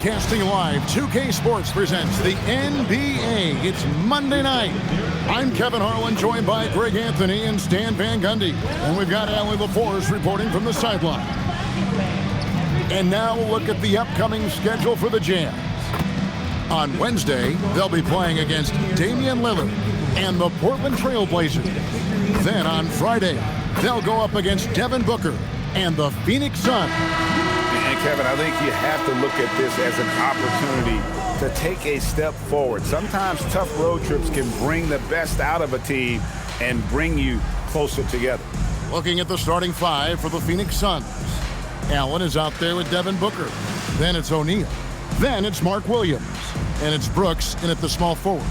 Casting live, 2K Sports presents the NBA. It's Monday night. I'm Kevin Harlan, joined by Greg Anthony and Stan Van Gundy. And we've got Allie LaForce reporting from the sideline. And now we'll look at the upcoming schedule for the Jazz. On Wednesday, they'll be playing against Damian Lillard and the Portland Trail Blazers. Then on Friday, they'll go up against Devin Booker and the Phoenix Suns. And Kevin, I think you have to look at this as an opportunity to take a step forward. Sometimes tough road trips can bring the best out of a team and bring you closer together. Looking at the starting five for the Phoenix Suns. Allen is out there with Devin Booker. Then it's O'Neal. Then it's Mark Williams. And it's Brooks in at the small forward.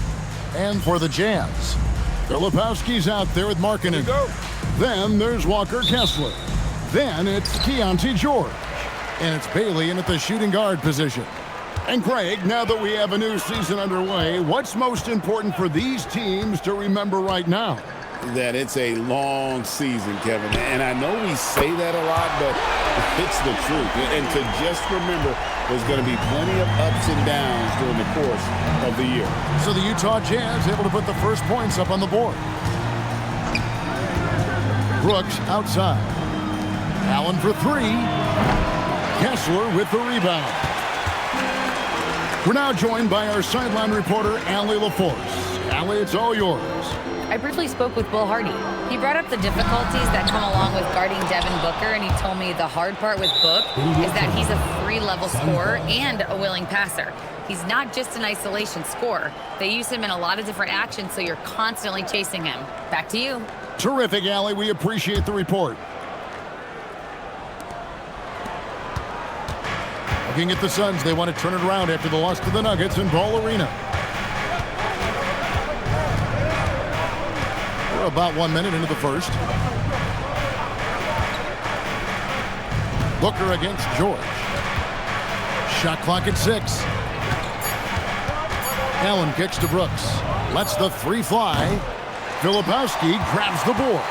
And for the Jazz, Filipowski's out there with Markkanen. Then there's Walker Kessler. Then it's Keyonte George. And it's Bailey in at the shooting guard position. And Greg, now that we have a new season underway, what's most important for these teams to remember right now? That it's a long season, Kevin. And I know we say that a lot, but it's the truth. And to just remember, there's going to be plenty of ups and downs during the course of the year. So the Utah Jazz able to put the first points up on the board. Brooks outside. Allen for three. Kessler with the rebound. We're now joined by our sideline reporter, Allie LaForce. Allie, it's all yours. I briefly spoke with Will Hardy. He brought up the difficulties that come along with guarding Devin Booker, and he told me the hard part with Book is that he's a free-level scorer and a willing passer. He's not just an isolation scorer. They use him in a lot of different actions, so you're constantly chasing him. Back to you. Terrific, Allie. We appreciate the report. Looking at the Suns, they want to turn it around after the loss to the Nuggets in Ball Arena. We're about 1 minute into the first. Booker against George. Shot clock at 6. Allen kicks to Brooks. Lets the three fly. Filipowski grabs the board.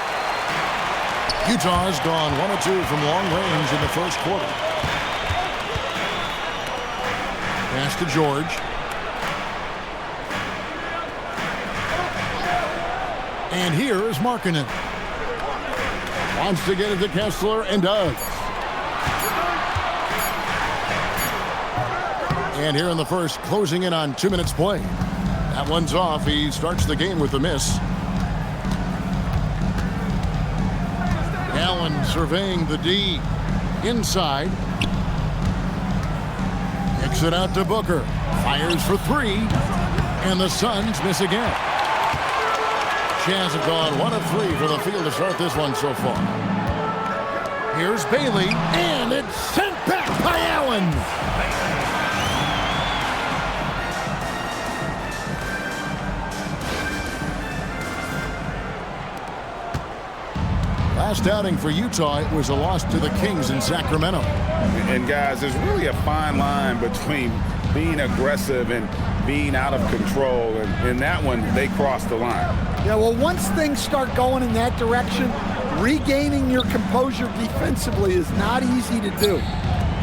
Utah's gone 1 of 2 from long range in the first quarter. Pass to George. And here is Markkanen. Wants to get it to Kessler and does. And here in the first, closing in on 2 minutes play. That one's off. He starts the game with a miss. Allen surveying the D inside. Kicks it out to Booker. Fires for three. And the Suns miss again. Jazz have gone 1 of 3 for the field to start this one so far. Here's Bailey. And it's sent back by Allen. Last outing for Utah, it was a loss to the Kings in Sacramento. And guys, there's really a fine line between being aggressive and being out of control. And in that one, they crossed the line. Yeah, well, once things start going in that direction, regaining your composure defensively is not easy to do.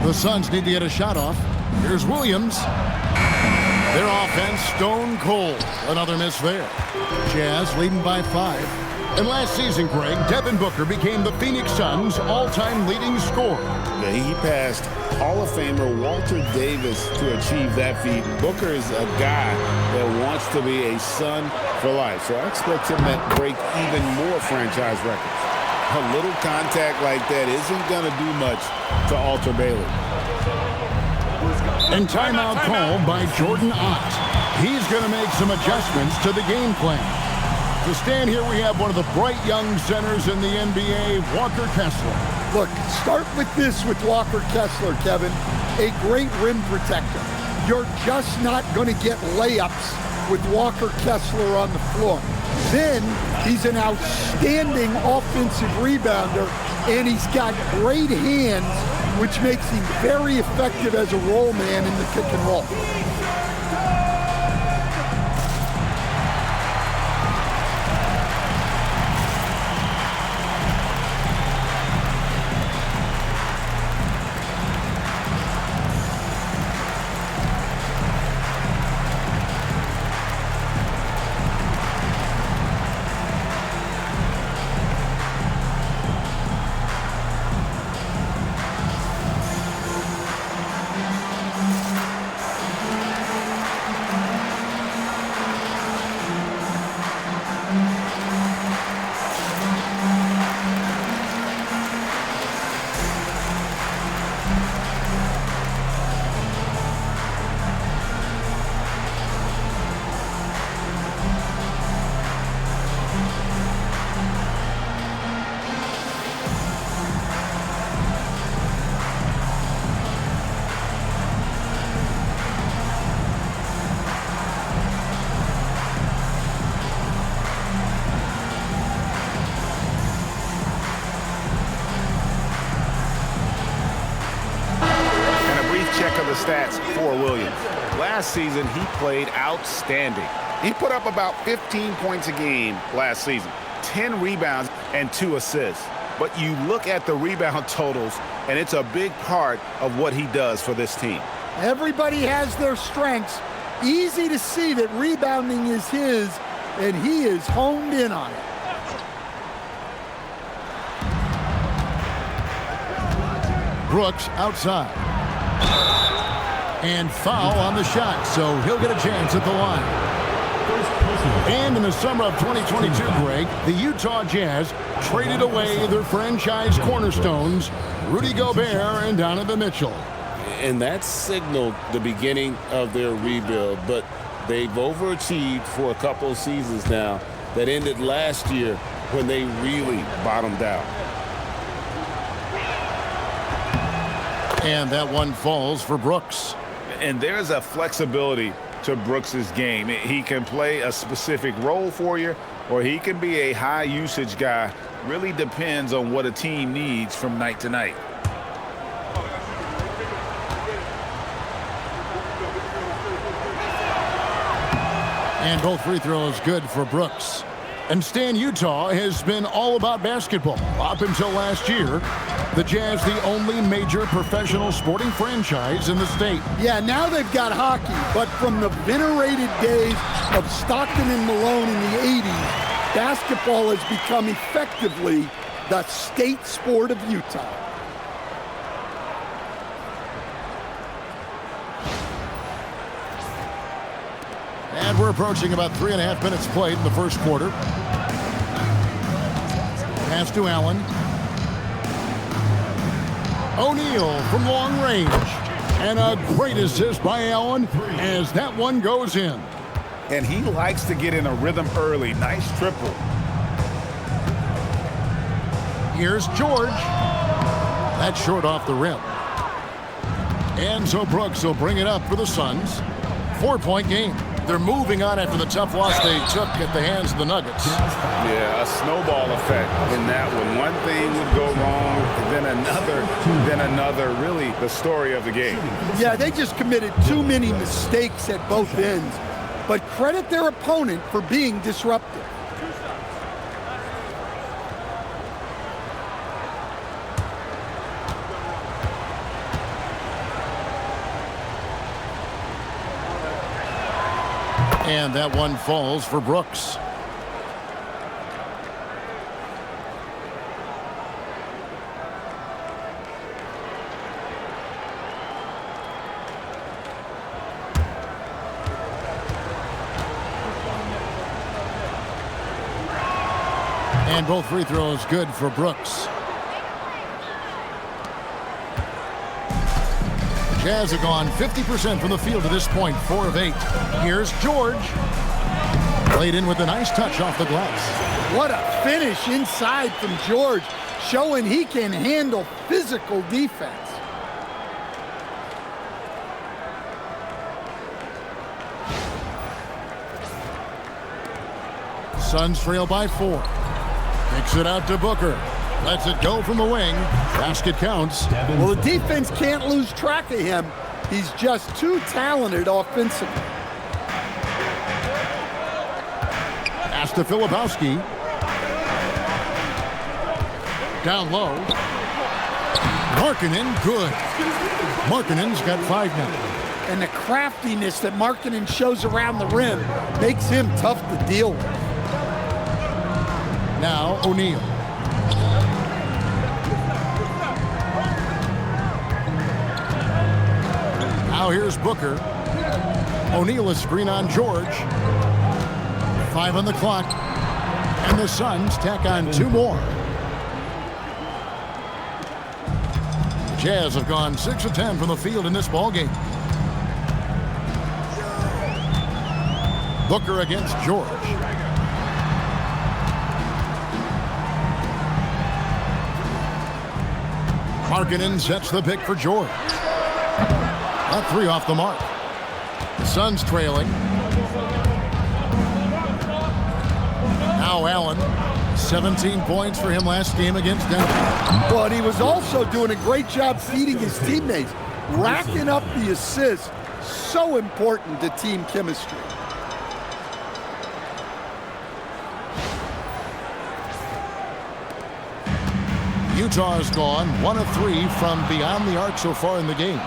The Suns need to get a shot off. Here's Williams. Their offense stone cold. Another miss there. Jazz leading by 5. And last season, Greg, Devin Booker became the Phoenix Suns' all-time leading scorer. Yeah, he passed Hall of Famer Walter Davis to achieve that feat. Booker is a guy that wants to be a Sun for life, so I expect him to break even more franchise records. A little contact like that isn't going to do much to alter Bailey. And timeout called by Jordan Ott. He's going to make some adjustments to the game plan. To stand here, we have one of the bright young centers in the NBA, Walker Kessler. Look, start with this with Walker Kessler, Kevin. A great rim protector. You're just not going to get layups with Walker Kessler on the floor. Then he's an outstanding offensive rebounder, and he's got great hands, which makes him very effective as a roll man in the pick and roll. Williams. Last season, he played outstanding. He put up about 15 points a game last season, 10 rebounds and 2 assists. But you look at the rebound totals, and it's a big part of what he does for this team. Everybody has their strengths. Easy to see that rebounding is his, and he is honed in on it. Brooks outside. And foul on the shot, so he'll get a chance at the line. And in the summer of 2022, Greg, the Utah Jazz traded away their franchise cornerstones, Rudy Gobert and Donovan Mitchell. And that signaled the beginning of their rebuild, but they've overachieved for a couple of seasons now that ended last year when they really bottomed out. And that one falls for Brooks. And there's a flexibility to Brooks's game. He can play a specific role for you, or he can be a high-usage guy. Really depends on what a team needs from night to night. And both free throws good for Brooks. And Stan, Utah has been all about basketball up until last year. The Jazz, the only major professional sporting franchise in the state. Yeah, now they've got hockey, but from the venerated days of Stockton and Malone in the 80s, basketball has become effectively the state sport of Utah. And we're approaching about 3.5 minutes played in the first quarter. Pass to Allen. O'Neal from long range. And a great assist by Allen as that one goes in. And he likes to get in a rhythm early. Nice triple. Here's George. That's short off the rim. And so Brooks will bring it up for the Suns. 4-point game. They're moving on after the tough loss they took at the hands of the Nuggets. Yeah, a snowball effect in that one. One thing would go wrong, then another. Really the story of the game. Yeah, they just committed too many mistakes at both ends. But credit their opponent for being disruptive. And that one falls for Brooks. And both free throws good for Brooks. Jazz have gone 50% from the field to this point, 4 of 8. Here's George. Played in with a nice touch off the glass. What a finish inside from George, showing he can handle physical defense. Suns trail by 4. Kicks it out to Booker. Lets it go from the wing. Basket counts. Well, the defense can't lose track of him. He's just too talented offensively. Pass to Filipowski. Down low. Markkanen, good. Markkanen's got 5 now. And the craftiness that Markkanen shows around the rim makes him tough to deal with. Now O'Neal. Now here's Booker. O'Neal is screen on George. 5 on the clock. And the Suns tack on 2 more. Jazz have gone 6 of 10 from the field in this ballgame. Booker against George. Markkanen sets the pick for George. A 3 off the mark. The Suns trailing. Now Allen. 17 points for him last game against Denver. But he was also doing a great job feeding his teammates, racking up the assists, So important to team chemistry. Utah's gone 1 of 3 from beyond the arc so far in the game.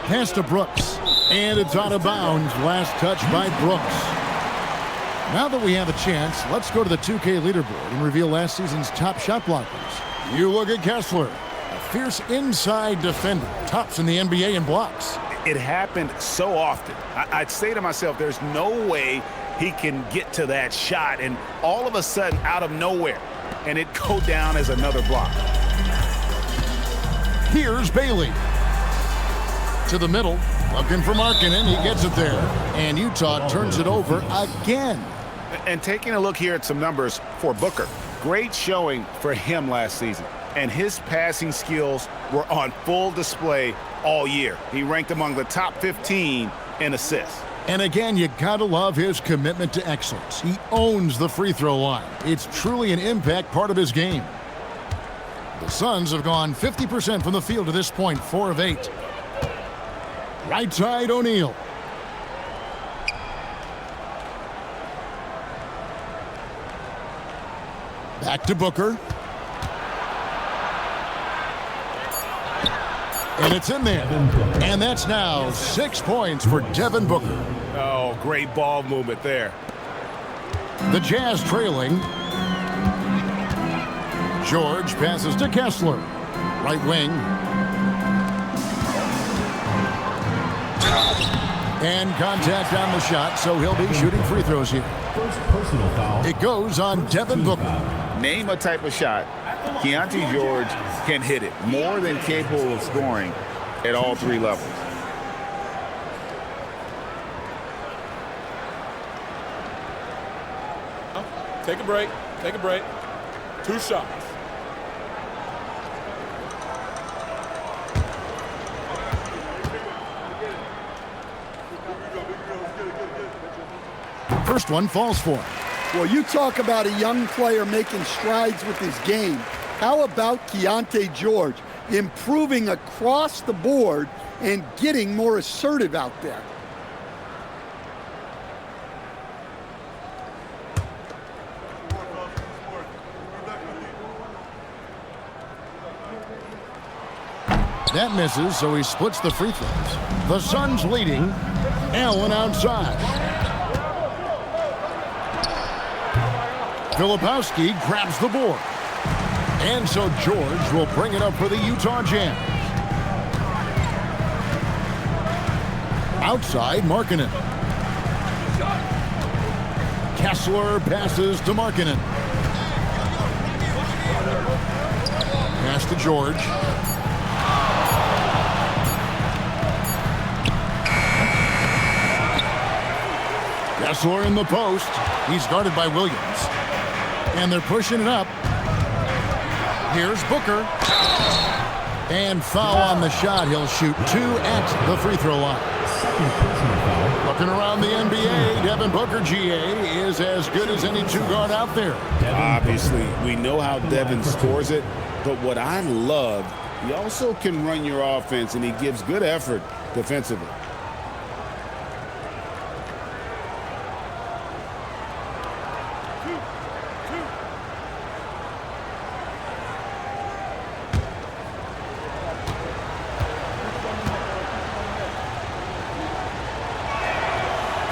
Pass to Brooks, and it's out of bounds. Last touch by Brooks. Now that we have a chance, let's go to the 2K leaderboard and reveal last season's top shot blockers. You look at Kessler, a fierce inside defender, tops in the NBA in blocks. It happened so often. I'd say to myself, there's no way he can get to that shot, and all of a sudden, out of nowhere, and it go down as another block. Here's Bailey. To the middle, looking for Markkanen. He gets it there, and Utah turns it over again. And taking a look here at some numbers for Booker, great showing for him last season, and his passing skills were on full display all year. He ranked among the top 15 in assists. And again, you gotta love his commitment to excellence. He owns the free throw line. It's truly an impact part of his game. The Suns have gone 50% from the field to this point, 4 of 8. Right side, O'Neal. Back to Booker. And it's in there. And that's now 6 points for Devin Booker. Oh, great ball movement there. The Jazz trailing. George passes to Kessler. Right wing. And contact on the shot, so he'll be shooting free throws here. First personal foul. It goes on Devin Booker. Name a type of shot Keyonte George can hit it, more than capable of scoring at all 3 levels. Take a break. Take a break. 2 shots. First one falls for him. Well, you talk about a young player making strides with his game. How about Keyonte George improving across the board and getting more assertive out there? That misses, so he splits the free throws. The Suns leading. Allen outside. Filipowski grabs the board. And so George will bring it up for the Utah Jazz. Outside, Markkanen. Kessler passes to Markkanen. Pass to George. Kessler in the post. He's guarded by Williams. And they're pushing it up. Here's Booker. And foul on the shot. He'll shoot 2 at the free throw line. Looking around the NBA, Devin Booker, GA, is as good as any 2-guard out there. Obviously, we know how Devin scores it, but what I love, he also can run your offense, and he gives good effort defensively.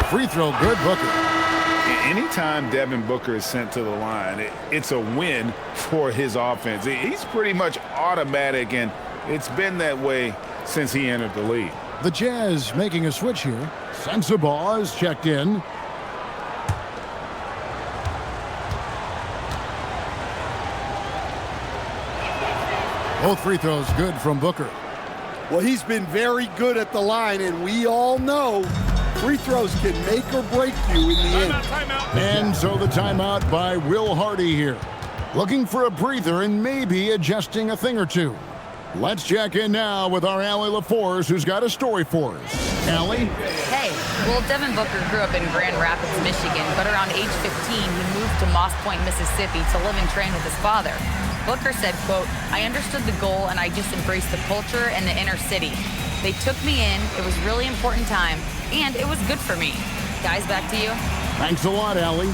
Free throw, good, Booker. Anytime Devin Booker is sent to the line, it's a win for his offense. He's pretty much automatic, and it's been that way since he entered the league. The Jazz making a switch here. Sensabaugh is checked in. Both free throws good from Booker. Well, he's been very good at the line, and we all know free throws can make or break you in the end. Timeout. And so the timeout by Will Hardy here. Looking for a breather and maybe adjusting a thing or two. Let's check in now with our Allie LaForce, who's got a story for us. Allie? Hey, well, Devin Booker grew up in Grand Rapids, Michigan, but around age 15, he moved to Moss Point, Mississippi to live and train with his father. Booker said, quote, "I understood the goal and I just embraced the culture and the inner city. They took me in, it was really important time, and it was good for me." Guys, back to you. Thanks a lot, Allie.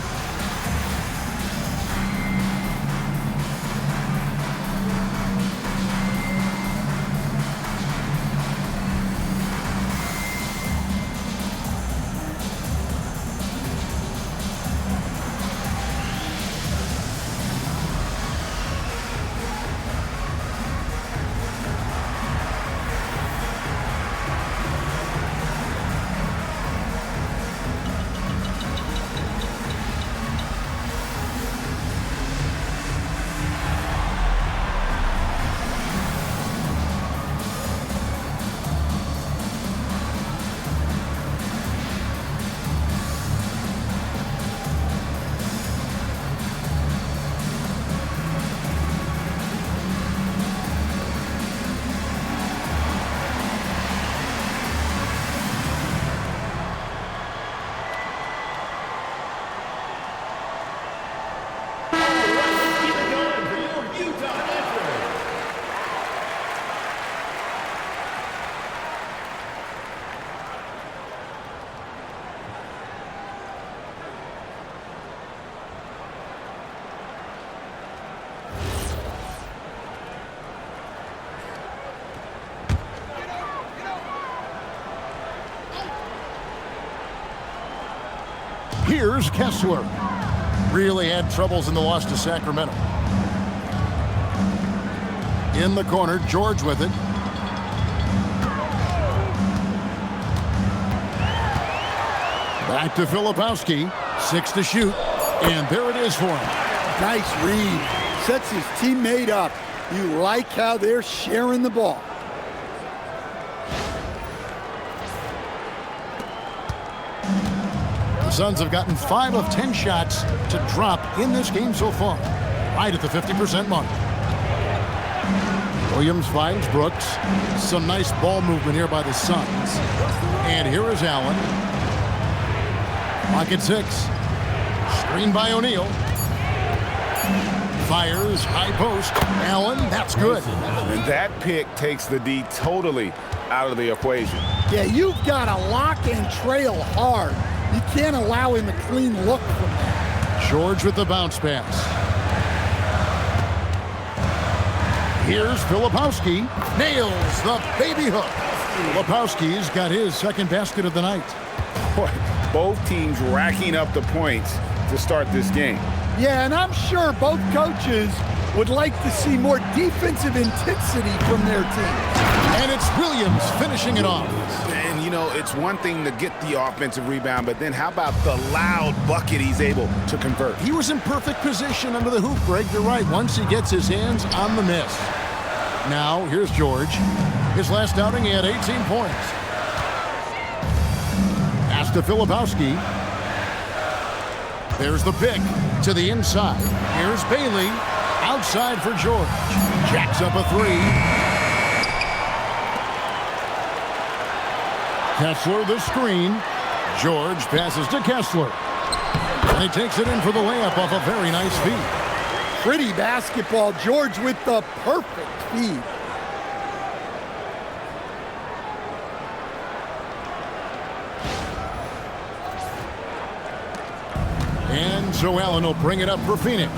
Here's Kessler. Really had troubles in the loss to Sacramento. In the corner, George with it. Back to Filipowski. 6 to shoot. And there it is for him. Nice read. Sets his teammate up. You like how they're sharing the ball. The Suns have gotten 5 of 10 shots to drop in this game so far. Right at the 50% mark. Williams finds Brooks. Some nice ball movement here by the Suns. And here is Allen. Clock at 6. Screen by O'Neal. Fires, high post. Allen, that's good. And that pick takes the D totally out of the equation. Yeah, you've got to lock and trail hard. You can't allow him a clean look from that. George with the bounce pass. Here's Filipowski. Nails the baby hook. Filipowski's got his second basket of the night. Boy, both teams racking up the points to start this game. Yeah, and I'm sure both coaches would like to see more defensive intensity from their team. And it's Williams finishing it off. And, you know, it's one thing to get the offensive rebound, but then how about the loud bucket he's able to convert? He was in perfect position under the hoop break. You're right, once he gets his hands on the miss. Now, here's George. His last outing, he had 18 points. Pass to Filipowski. There's the pick to the inside. Here's Bailey. Outside for George. Jacks up a 3. Kessler the screen. George passes to Kessler. And he takes it in for the layup off a very nice feed. Pretty basketball. George with the perfect feed. And so Allen will bring it up for Phoenix.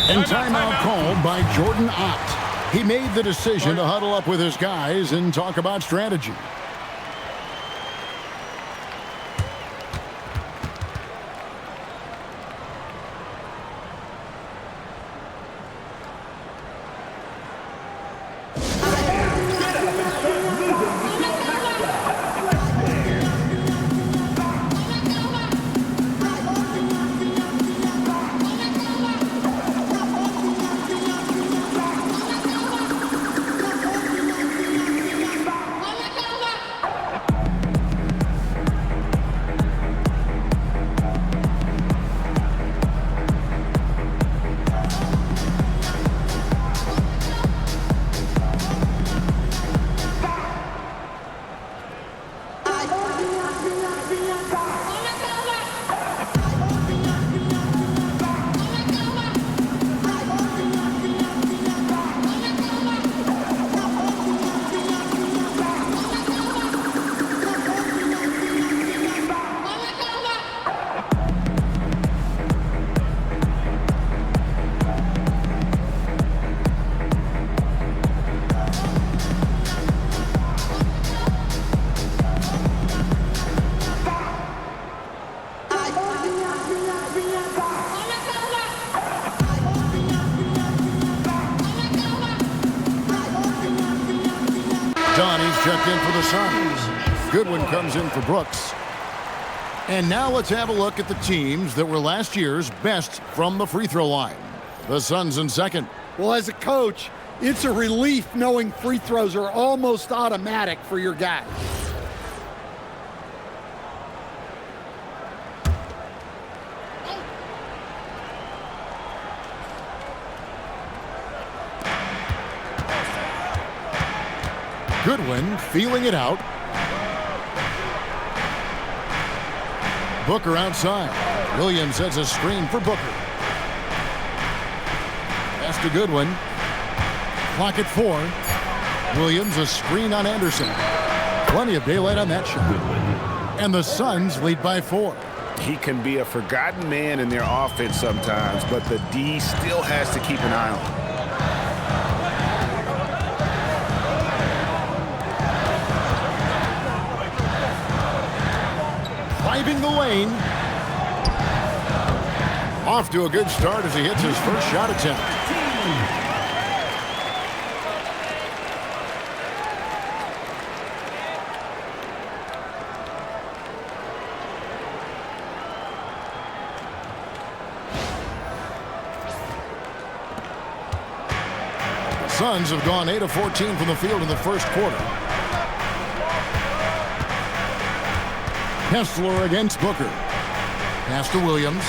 And timeout called by Jordan Ott. He made the decision to huddle up with his guys and talk about strategy. for the Suns. Goodwin comes in for Brooks. And now let's have a look at the teams that were last year's best from the free throw line. The Suns in second. Well, as a coach, it's a relief knowing free throws are almost automatic for your guys. Goodwin feeling it out. Booker outside. Williams has a screen for Booker. Pass to Goodwin. Clock at 4. Williams a screen on Anderson. Plenty of daylight on that shot. And the Suns lead by 4. He can be a forgotten man in their offense sometimes, but the D still has to keep an eye on him. Driving the lane. Off to a good start as he hits his first shot attempt. The Suns have gone 8 of 14 from the field in the first quarter. Kessler against Booker. Pass to Williams.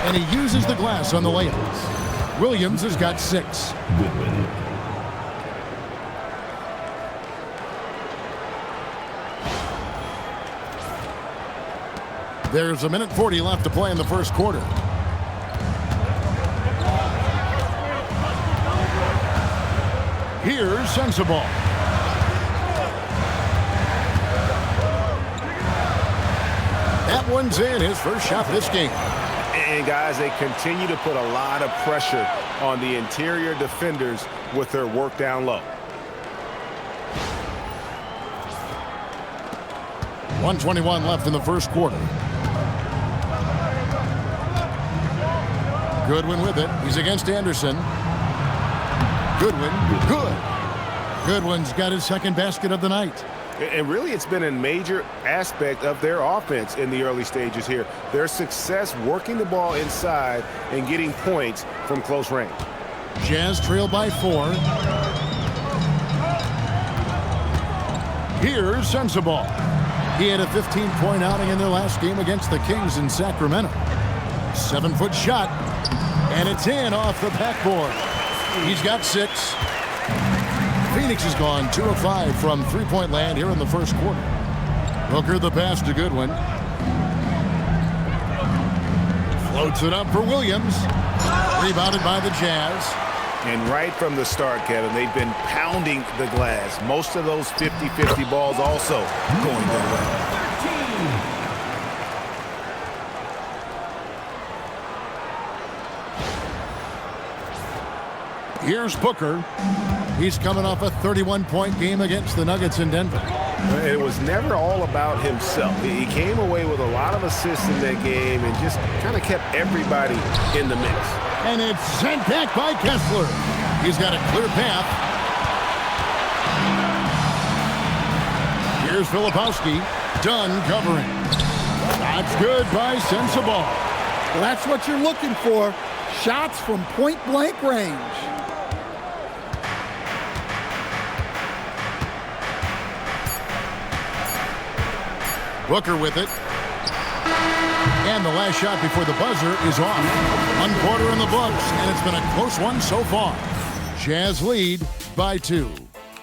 And he uses the glass on the layups. Williams has got 6. There's 1:40 left to play in the first quarter. Here's Sensabaugh. That one's in, his first shot this game. And guys, they continue to put a lot of pressure on the interior defenders with their work down low. 1:21 left in the first quarter. Goodwin with it. He's against Anderson. Goodwin, good. Goodwin's got his second basket of the night. And really, it's been a major aspect of their offense in the early stages here. Their success working the ball inside and getting points from close range. Jazz trail by 4. Here's Sensabaugh. He had a 15-point outing in their last game against the Kings in Sacramento. 7-foot shot, and it's in off the backboard. He's got 6. Phoenix has gone 2 of 5 from three-point land here in the first quarter. Booker the pass to Goodwin. Floats it up for Williams. Rebounded by the Jazz. And right from the start, Kevin, they've been pounding the glass. Most of those 50-50 balls also going their way. Here's Booker. He's coming off a 31-point game against the Nuggets in Denver. It was never all about himself. He came away with a lot of assists in that game and just kind of kept everybody in the mix. And it's sent back by Kessler. He's got a clear path. Here's Filipowski. Done covering. That's good by Sensabaugh. Well, that's what you're looking for. Shots from point-blank range. Booker with it. And the last shot before the buzzer is off. 1 quarter in the books, and it's been a close one so far. Jazz lead by 2.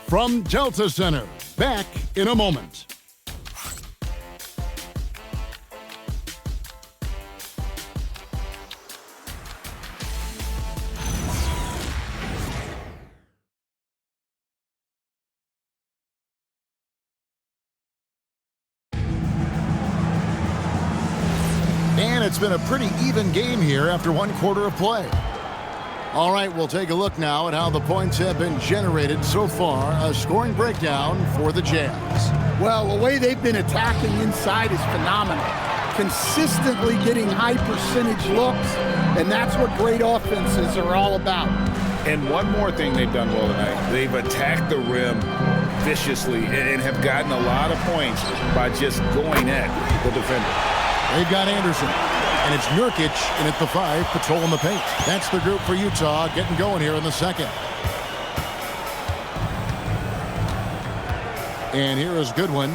From Delta Center, back in a moment. And it's been a pretty even game here after 1 quarter of play. All right, we'll take a look now at how the points have been generated so far. A scoring breakdown for the Jazz. Well, the way they've been attacking inside is phenomenal. Consistently getting high percentage looks, and that's what great offenses are all about. And one more thing they've done well tonight. They've attacked the rim viciously and have gotten a lot of points by just going at the defender. They've got Anderson. And it's Nurkic in at the 5, patrolling the paint. That's the group for Utah getting going here in the second. And here is Goodwin.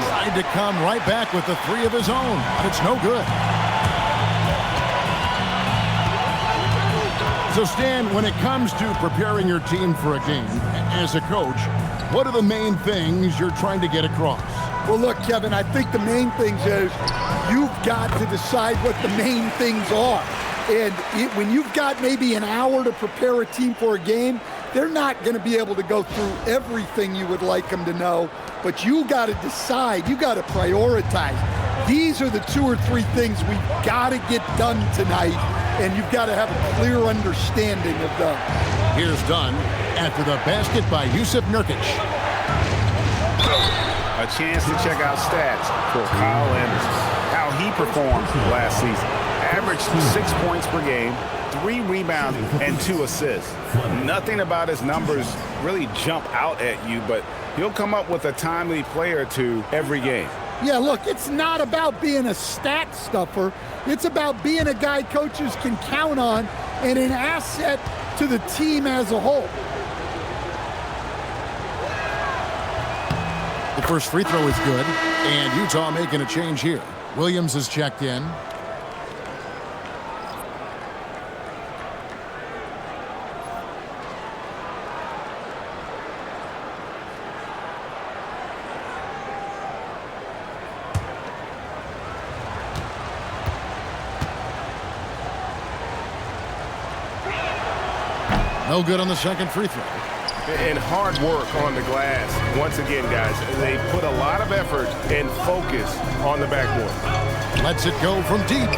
Tried to come right back with the 3 of his own, but it's no good. So, Stan, when it comes to preparing your team for a game, as a coach, what are the main things you're trying to get across? Well, look, Kevin, I think the main things is you've got to decide what the main things are. And when you've got maybe an hour to prepare a team for a game, they're not going to be able to go through everything you would like them to know. But you got to decide. You got to prioritize. These are the 2 or 3 things we've got to get done tonight, and you've got to have a clear understanding of them. Here's Dunn after the basket by Yusuf Nurkic. A chance to check out stats for Kyle Anderson. How he performed last season. Averaged 6 points per game, 3 rebounds, and 2 assists. Nothing about his numbers really jump out at you, but he'll come up with a timely play or 2 every game. Yeah, look, it's not about being a stat stuffer. It's about being a guy coaches can count on and an asset to the team as a whole. The first free throw is good, and Utah making a change here. Williams is checked in. No good on the second free throw. And hard work on the glass. Once again, guys, they put a lot of effort and focus on the backboard. Lets it go from deep.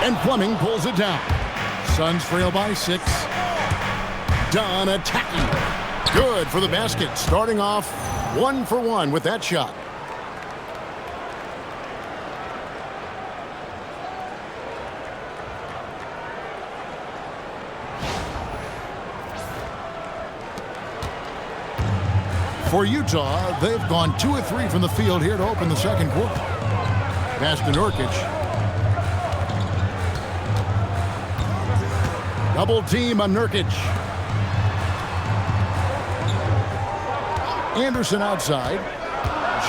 And Fleming pulls it down. Suns trail by 6. Dunn attacking. Good for the basket. Starting off 1 for 1 with that shot. For Utah, they've gone 2 of 3 from the field here to open the second quarter. Pass to Nurkic. Double team on Nurkic. Anderson outside.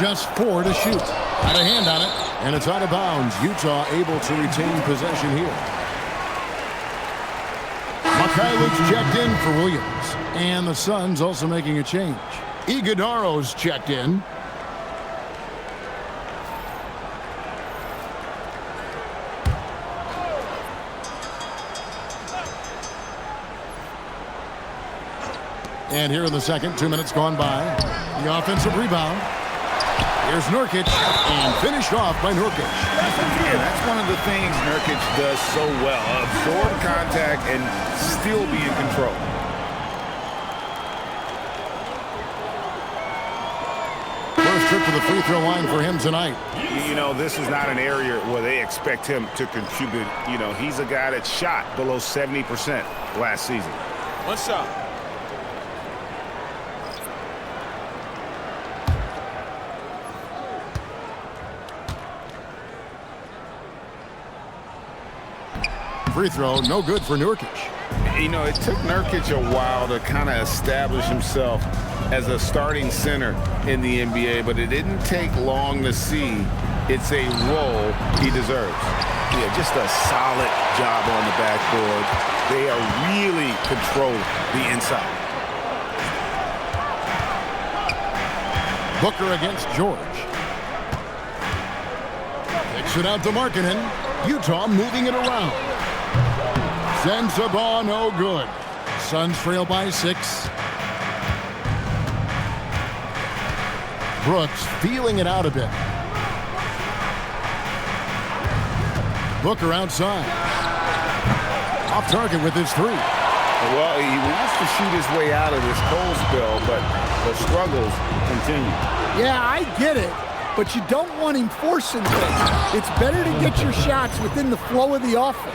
Just 4 to shoot. Got a hand on it, and it's out of bounds. Utah able to retain possession here. Markkanen checked in for Williams. And the Suns also making a change. Iguodaro's checked in. And here in the second, 2 minutes gone by. The offensive rebound. Here's Nurkic, and finished off by Nurkic. Yeah, that's one of the things Nurkic does so well. Absorb contact and still be in control. Trip to the free throw line for him tonight. You know, this is not an area where they expect him to contribute. You know, he's a guy that shot below 70% last season. One shot. Free throw, no good for Nurkic. You know, it took Nurkic a while to kind of establish himself as a starting center in the NBA, but it didn't take long to see it's a role he deserves. Yeah, just a solid job on the backboard. They are really controlling the inside. Booker against George. Kicks it out to Markkanen. Utah moving it around. Sends the ball, no good. Suns trail by 6. Brooks feeling it out a bit. Booker outside. Off target with his 3. Well, he wants to shoot his way out of this cold spell, but the struggles continue. Yeah, I get it, but you don't want him forcing things. It's better to get your shots within the flow of the offense.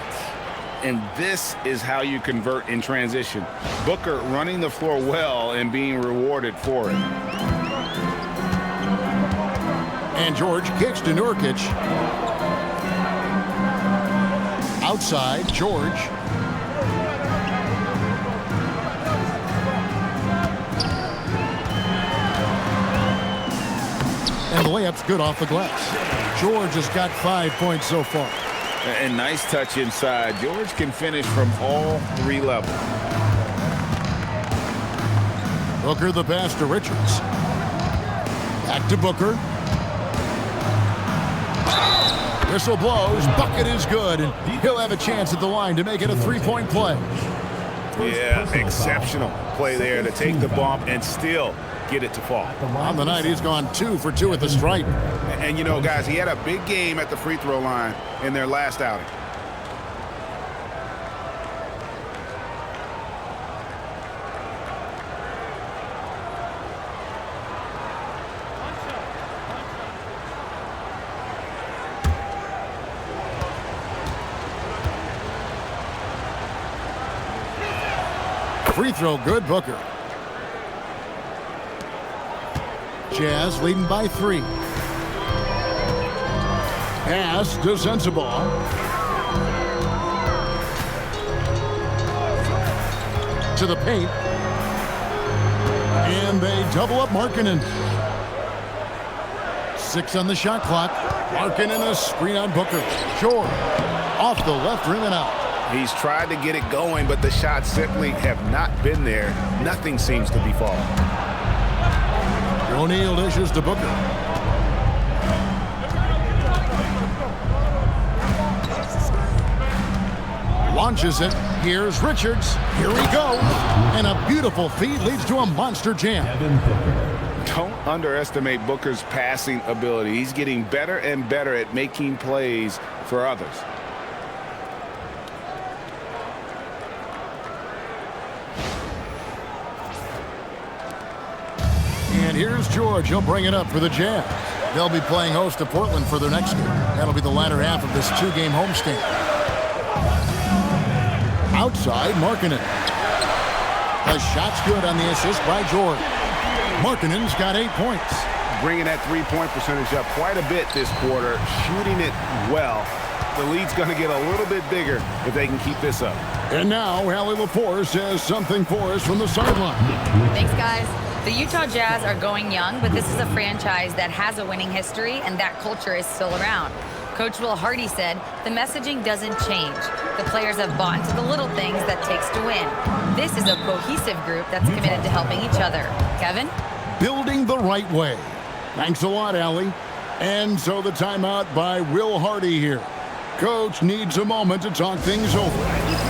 And this is how you convert in transition. Booker running the floor well and being rewarded for it. And George kicks to Nurkic. Outside, George. And the layup's good off the glass. George has got 5 points so far. And nice touch inside. George can finish from all 3 levels. Booker the pass to Richards. Back to Booker. Whistle blows. Bucket is good. And he'll have a chance at the line to make it a 3-point play. Yeah, exceptional play there to take the bump and still get it to fall. On the night, he's gone 2 for 2 at the stripe. And you know, guys, he had a big game at the free throw line in their last outing. Free throw good, Booker. Jazz leading by 3. Pass to Sensabaugh. To the paint. And they double up Markkanen. 6 on the shot clock. Markkanen a screen on Booker. George off the left rim and out. He's tried to get it going, but the shots simply have not been there. Nothing seems to be falling. O'Neal dishes to Booker. Launches it. Here's Richards. Here he goes. And a beautiful feed leads to a monster jam. Don't underestimate Booker's passing ability. He's getting better and better at making plays for others. And here's George. He'll bring it up for the Jazz. They'll be playing host to Portland for their next game. That'll be the latter half of this 2-game homestand. Outside, Markkanen. The shot's good on the assist by George. Markkanen's got 8 points. Bringing that 3-point percentage up quite a bit this quarter, shooting it well. The lead's going to get a little bit bigger if they can keep this up. And now, Allie Lepore says something for us from the sideline. Thanks, guys. The Utah Jazz are going young, but this is a franchise that has a winning history, and that culture is still around. Coach Will Hardy said, the messaging doesn't change. The players have bought into the little things that takes to win. This is a cohesive group that's committed to helping each other. Kevin? Building the right way. Thanks a lot, Allie. And so the timeout by Will Hardy here. Coach needs a moment to talk things over.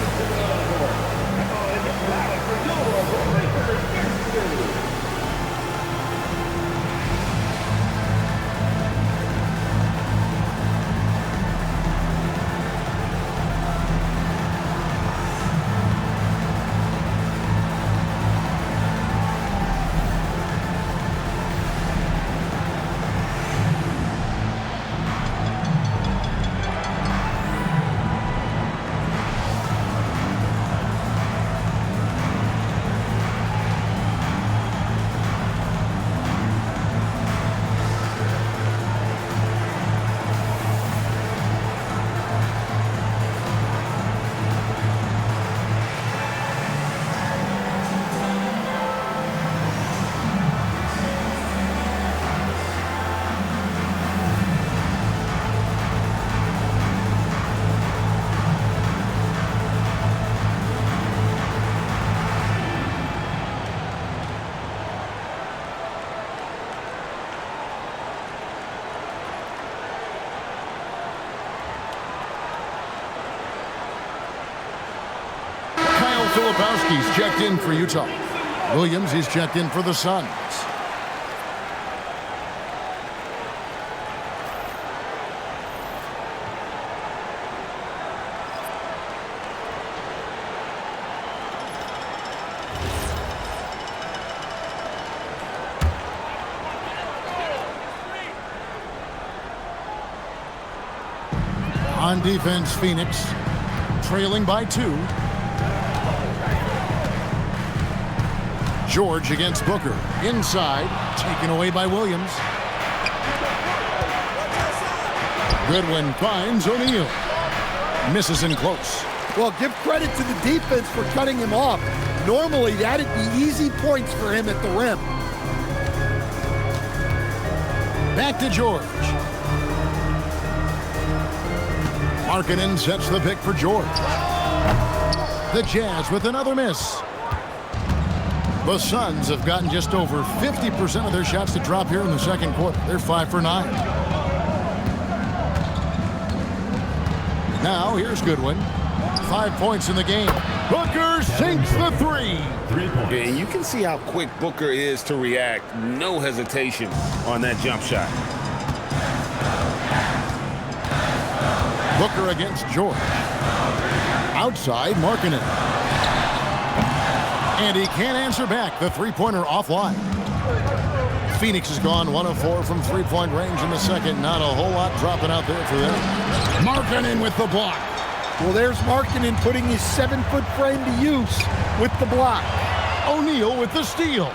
Filipowski's checked in for Utah. Williams, he's checked in for the Suns. On defense, Phoenix. trailing by 2. George against Booker. Inside, taken away by Williams. Goodwin finds O'Neal. Misses in close. Well, give credit to the defense for cutting him off. Normally, that'd be easy points for him at the rim. Back to George. Markkanen sets the pick for George. The Jazz with another miss. The Suns have gotten just over 50% of their shots to drop here in the second quarter. They're 5 for 9. Now, here's Goodwin. 5 points in the game. Booker sinks the 3. And you can see how quick Booker is to react. No hesitation on that jump shot. Booker against George. Outside, Markkanen. And he can't answer back. The three-pointer offline. Phoenix has gone 1 of 4 from three-point range in the second. Not a whole lot dropping out there for them. Markkanen with the block. Well, there's Markkanen putting his 7-foot frame to use with the block. O'Neal with the steal.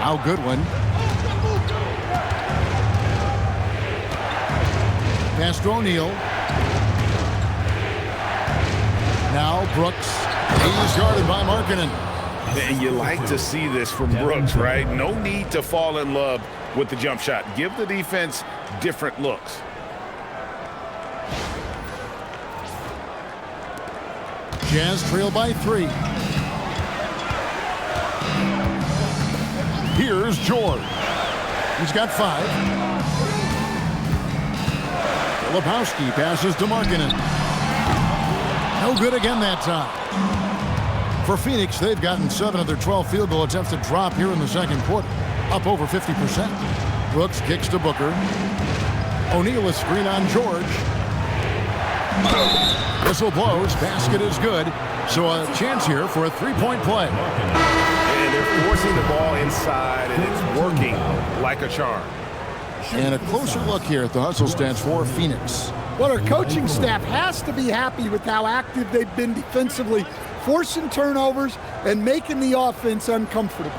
Now Goodwin. Pass to O'Neal. Now Brooks. He's guarded by Markkanen. And you like to see this from Brooks, right? No need to fall in love with the jump shot. Give the defense different looks. Jazz trail by 3. Here's George. He's got 5. Lebowski passes to Markkanen. No good again that time. For Phoenix, they've gotten 7 of their 12 field goal attempts to drop here in the second quarter, up over 50%. Brooks kicks to Booker. O'Neal a screen on George. Whistle blows. Basket is good. So a chance here for a three-point play. And they're forcing the ball inside, and it's working like a charm. And a closer look here at the hustle stats for Phoenix. Well, our coaching staff has to be happy with how active they've been defensively, forcing turnovers and making the offense uncomfortable.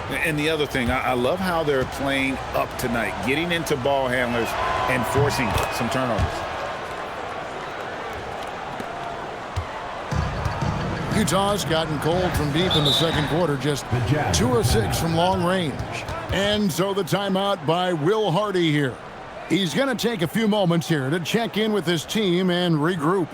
And the other thing, I love how they're playing up tonight, getting into ball handlers and forcing some turnovers. Utah's gotten cold from deep in the second quarter, just 2 of 6 from long range. And so the timeout by Will Hardy here. He's going to take a few moments here to check in with his team and regroup.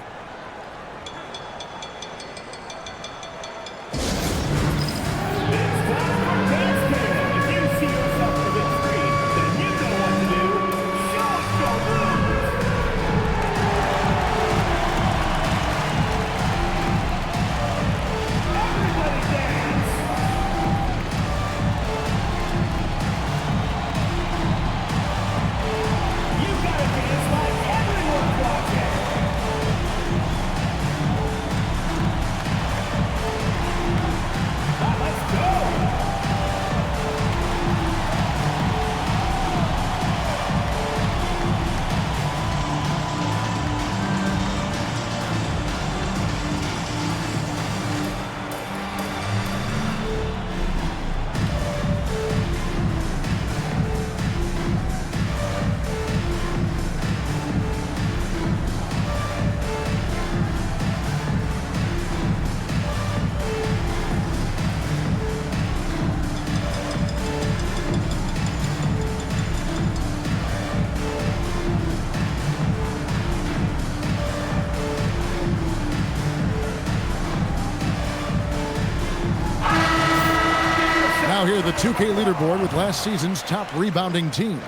Now here the 2K leaderboard with last season's top rebounding teams.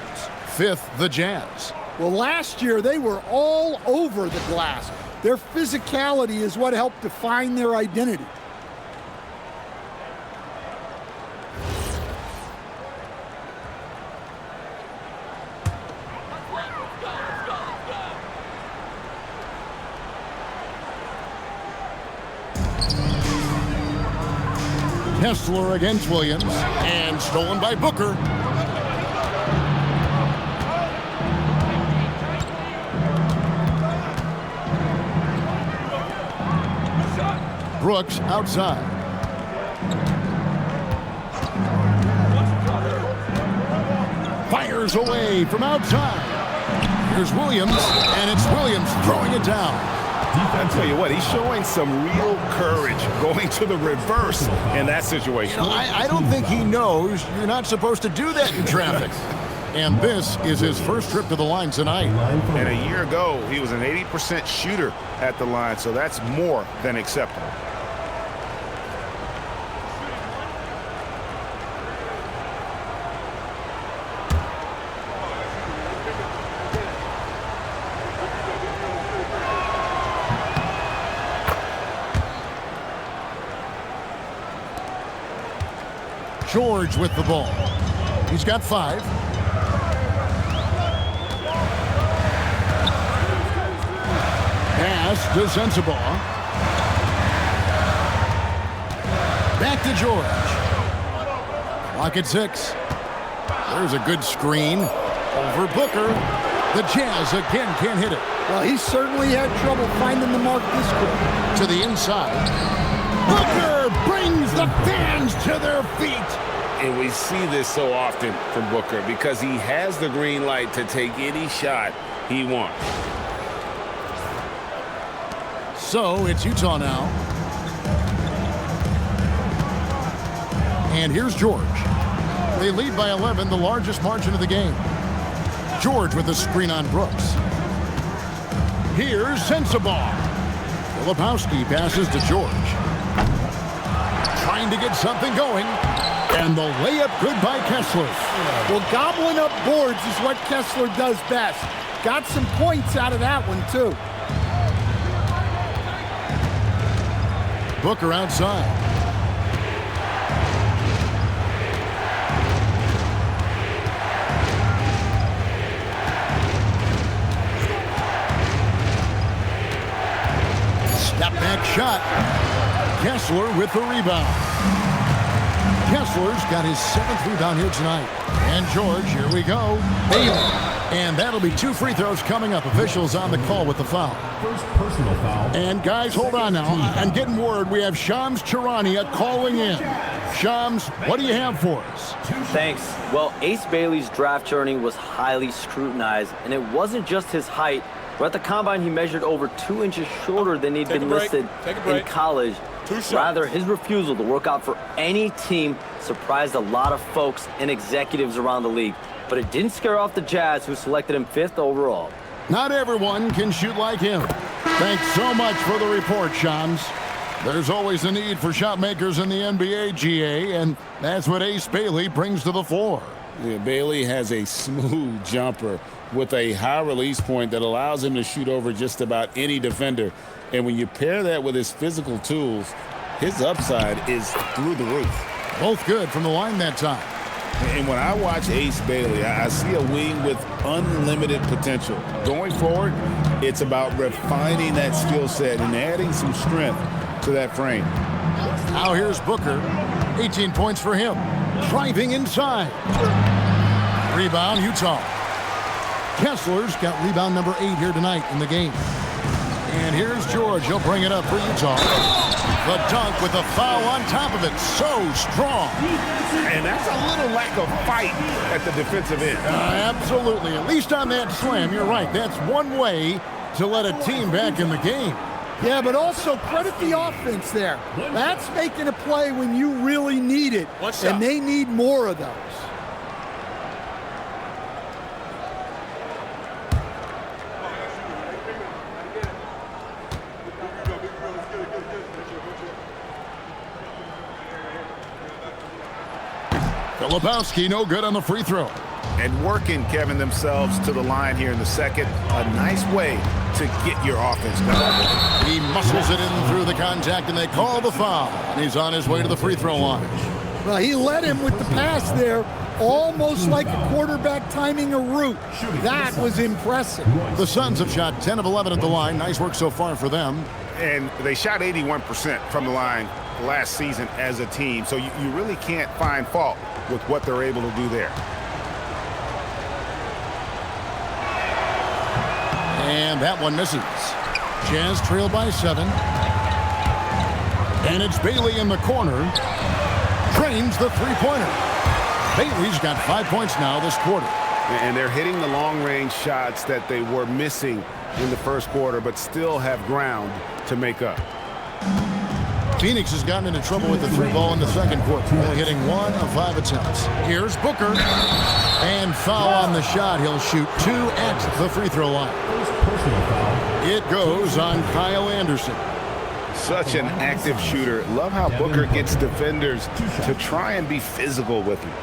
5th, the Jazz. Well, last year they were all over the glass. Their physicality is what helped define their identity. Kessler against Williams, and stolen by Booker. Brooks outside. Fires away from outside. Here's Williams, and it's Williams throwing it down. I tell you what, he's showing some real courage going to the reverse in that situation. I don't think he knows you're not supposed to do that in traffic. And this is his first trip to the line tonight. And a year ago, he was an 80% shooter at the line, so that's more than acceptable. George with the ball. He's got 5. Pass to Sensabaugh. Back to George. Clock at 6. There's a good screen over Booker. The Jazz again can't hit it. Well, he certainly had trouble finding the mark this quarter. To the inside. Booker brings the fans to their feet. And we see this so often from Booker because he has the green light to take any shot he wants. So it's Utah now. And here's George. They lead by 11, the largest margin of the game. George with a screen on Brooks. Here's Sensabaugh. Filipowski passes to George. Trying to get something going. And the layup good by Kessler. Well, gobbling up boards is what Kessler does best. Got some points out of that one, too. Booker outside. Step back shot. Kessler with the rebound. Kessler's got his 7th rebound here tonight. And George, here we go. Bailey. And that'll be 2 free throws coming up. Officials on the call with the foul. First personal foul. And guys, hold on now. I'm getting word we have Shams Charania calling in. Shams, what do you have for us? Thanks. Well, Ace Bailey's draft journey was highly scrutinized, and it wasn't just his height. But at the combine, he measured over 2 inches shorter than he'd been listed in college. Rather, his refusal to work out for any team surprised a lot of folks and executives around the league. But it didn't scare off the Jazz, who selected him 5th overall. Not everyone can shoot like him. Thanks so much for the report, Shams. There's always a need for shot makers in the NBA, GA, and that's what Ace Bailey brings to the floor. Yeah, Bailey has a smooth jumper with a high release point that allows him to shoot over just about any defender. And when you pair that with his physical tools, his upside is through the roof. Both good from the line that time. And when I watch Ace Bailey, I see a wing with unlimited potential. Going forward, it's about refining that skill set and adding some strength to that frame. Now here's Booker. 18 points for him. Driving inside. Rebound, Utah. Kessler's got rebound number 8 here tonight in the game. And here's George. He'll bring it up for Utah. The dunk with a foul on top of it. So strong. And that's a little lack of fight at the defensive end. Absolutely. At least on that slam, you're right. That's one way to let a team back in the game. Yeah, but also credit the offense there. That's making a play when you really need it. And they need more of those. Filipowski, no good on the free throw. And working, Kevin, themselves to the line here in the second. A nice way to get your offense going. He muscles it in through the contact, and they call the foul. And he's on his way to the free throw line. Well, he led him with the pass there, almost like a quarterback timing a route. That was impressive. The Suns have shot 10 of 11 at the line. Nice work so far for them. And they shot 81% from the line last season as a team. So you really can't find fault with what they're able to do there. And that one misses. Jazz trail by 7. And it's Bailey in the corner. Drains the three-pointer. Bailey's got 5 points now this quarter. And they're hitting the long-range shots that they were missing in the first quarter, but still have ground to make up. Phoenix has gotten into trouble with the three ball in the second quarter, only hitting 1 of 5 attempts. Here's Booker. And foul on the shot. He'll shoot 2 at the free throw line. It goes on Kyle Anderson. Such an active shooter. Love how Booker gets defenders to try and be physical with him.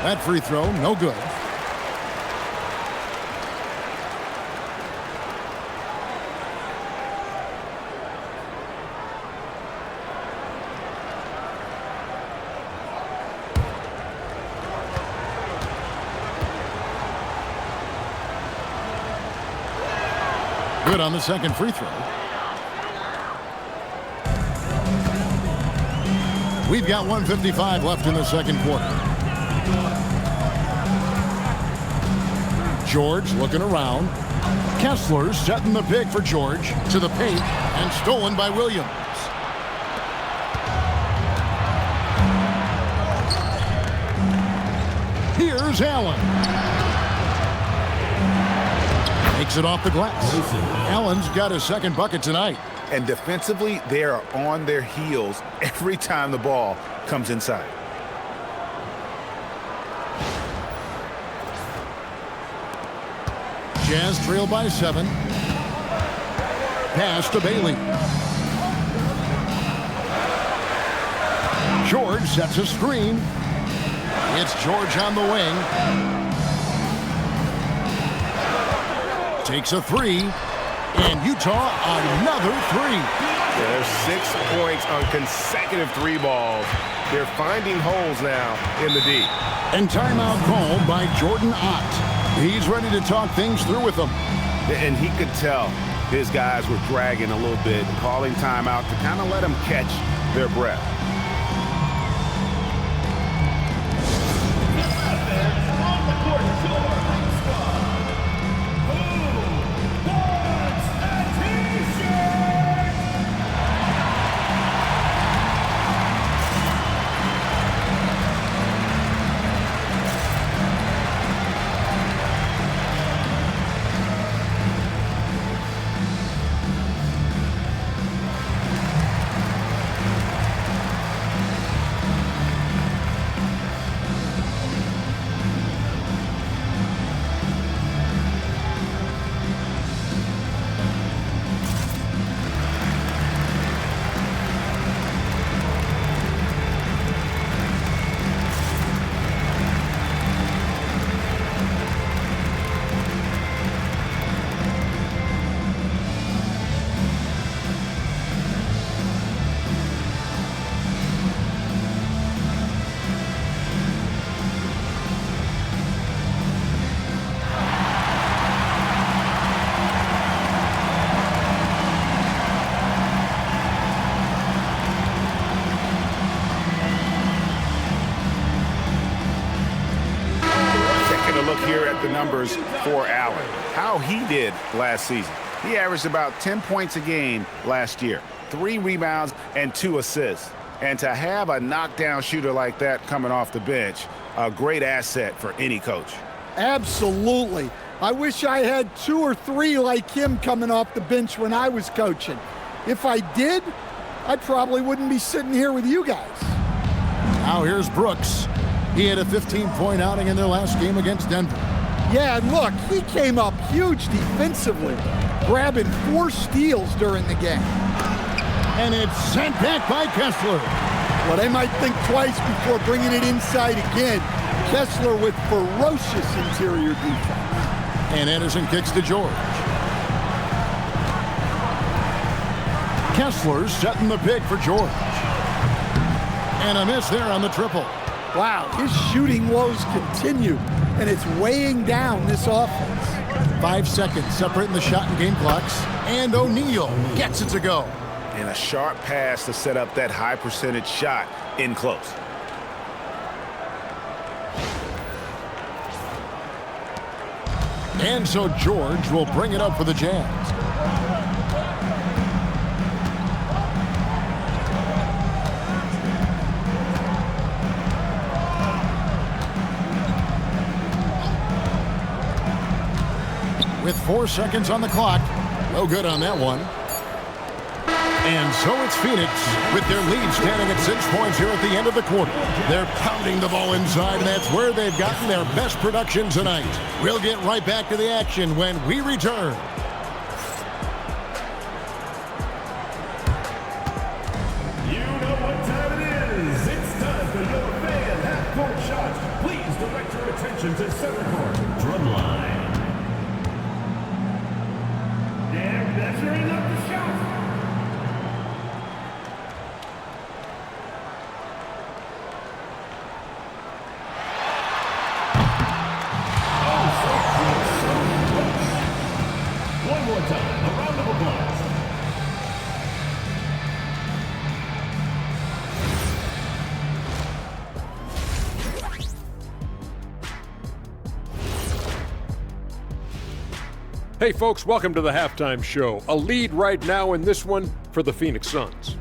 That free throw, no good. Good on the second free throw. We've got 1:55 left in the second quarter. George looking around. Kessler setting the pick for George to the paint and stolen by Williams. Here's Allen. Takes it off the glass. Allen's got his second bucket tonight. And defensively, they are on their heels every time the ball comes inside. Jazz trail by 7. Pass to Bailey. George sets a screen. It's George on the wing. Takes a 3. And Utah another 3. There's 6 points on consecutive 3 balls. They're finding holes now in the D. And timeout called by Jordan Ott. He's ready to talk things through with them. And he could tell his guys were dragging a little bit, calling timeout to kind of let them catch their breath. Here at the numbers for Allen. How he did last season. He averaged about 10 points a game last year, 3 rebounds and 2 assists. And to have a knockdown shooter like that coming off the bench, a great asset for any coach. Absolutely. I wish I had 2 or 3 like him coming off the bench when I was coaching. If I did, I probably wouldn't be sitting here with you guys. Now here's Brooks. He had a 15-point outing in their last game against Denver. Yeah, and look, he came up huge defensively, grabbing 4 steals during the game. And it's sent back by Kessler. Well, they might think twice before bringing it inside again. Kessler with ferocious interior defense. And Anderson kicks to George. Kessler setting the pick for George. And a miss there on the triple. Wow, his shooting woes continue, and it's weighing down this offense. 5 seconds separating the shot and game clocks. And O'Neal gets it to go. and a sharp pass to set up that high percentage shot in close. And so George will bring it up for the Jazz. With 4 seconds on the clock. No good on that one. And so it's Phoenix with their lead standing at 6 points here at the end of the quarter. They're pounding the ball inside, and that's where they've gotten their best production tonight. We'll get right back to the action when we return. You know what time it is. It's time for your fan half-court shots. Please direct your attention to center court. Drumline. They're measuring up the shot. One more time, a round of applause. Hey folks, welcome to the halftime show. A lead right now in this one for the Phoenix Suns.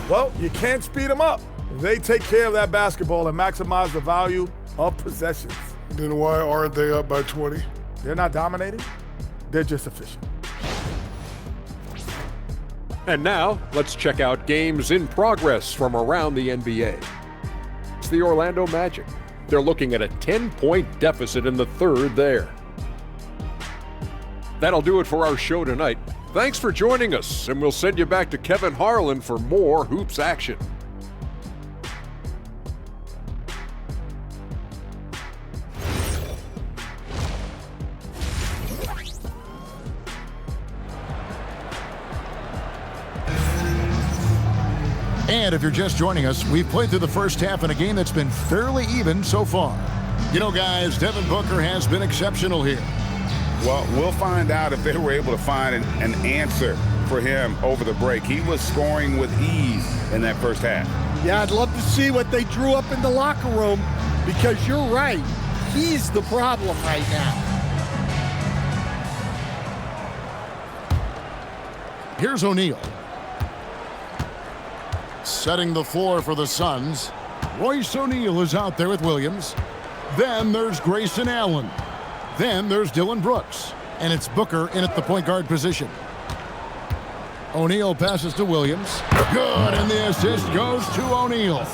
Well, you can't speed them up. They take care of that basketball and maximize the value of possessions. Then why aren't they up by 20? They're not dominating. They're just efficient. And now, let's check out games in progress from around the NBA. It's the Orlando Magic. They're looking at a 10-point deficit in the third there. That'll do it for our show tonight. Thanks for joining us, and we'll send you back to Kevin Harlan for more hoops action. And if you're just joining us, we've played through the first half in a game that's been fairly even so far. You know, guys, Devin Booker has been exceptional here. Well, we'll find out if they were able to find an answer for him over the break. He was scoring with ease in that first half. Yeah, I'd love to see what they drew up in the locker room, because you're right. He's the problem right now. Here's O'Neal. Setting the floor for the Suns. Royce O'Neal is out there with Williams. Then there's Grayson Allen. Then there's Dillon Brooks. And it's Booker in at the point guard position. O'Neal passes to Williams. Good, and the assist goes to O'Neal.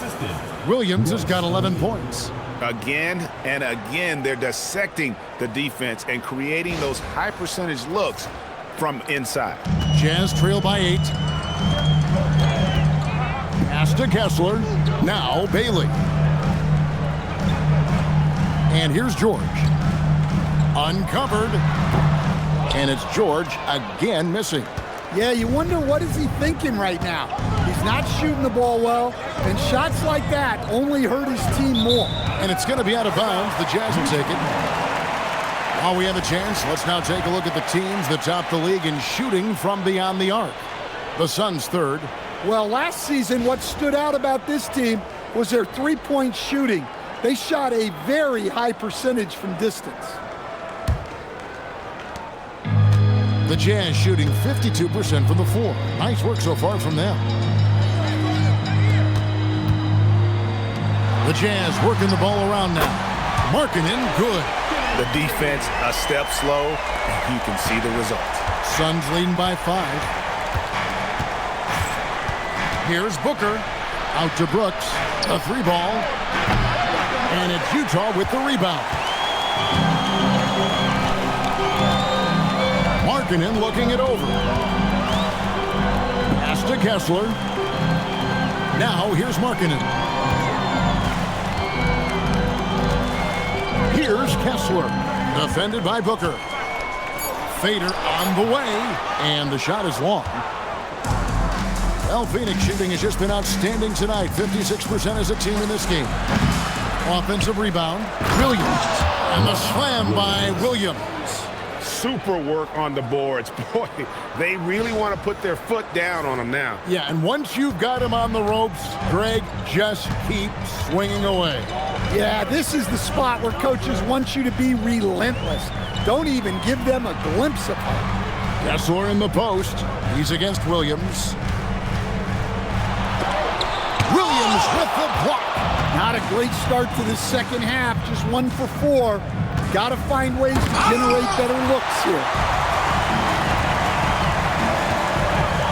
Williams has got 11 points. Again and again, they're dissecting the defense and creating those high percentage looks from inside. Jazz trail by 8. Pass to Kessler. Now Bailey. And here's George. Uncovered. And it's George again missing. Yeah, you wonder what is he thinking right now. He's not shooting the ball well, and shots like that only hurt his team more. And it's going to be out of bounds. The Jazz will take it. While we have a chance, let's now take a look at the teams that top the league in shooting from beyond the arc. The Suns third. Well, last season, what stood out about this team was their three-point shooting. They shot a very high percentage from distance. The Jazz shooting 52% from the floor. Nice work so far from them. The Jazz working the ball around now. Markkanen, good. The defense a step slow, and you can see the results. Suns leading by 5. Here's Booker. Out to Brooks. A 3-ball. And it's Utah with the rebound. Markkanen looking it over. Pass to Kessler. Now here's Markkanen. Here's Kessler. Defended by Booker. Fader on the way. And the shot is long. Well, Phoenix shooting has just been outstanding tonight. 56% as a team in this game. Offensive rebound. Williams. And the slam by Williams. super work on the boards. Boy, they really want to put their foot down on him now. Yeah, and once you've got him on the ropes, Greg, just keep swinging away. Yeah, this is the spot where coaches want you to be relentless. Don't even give them a glimpse of hope. Kessler in the post. He's against Williams. Williams with the block. Not a great start to the second half, just 1 for 4. Got to find ways to generate better looks here.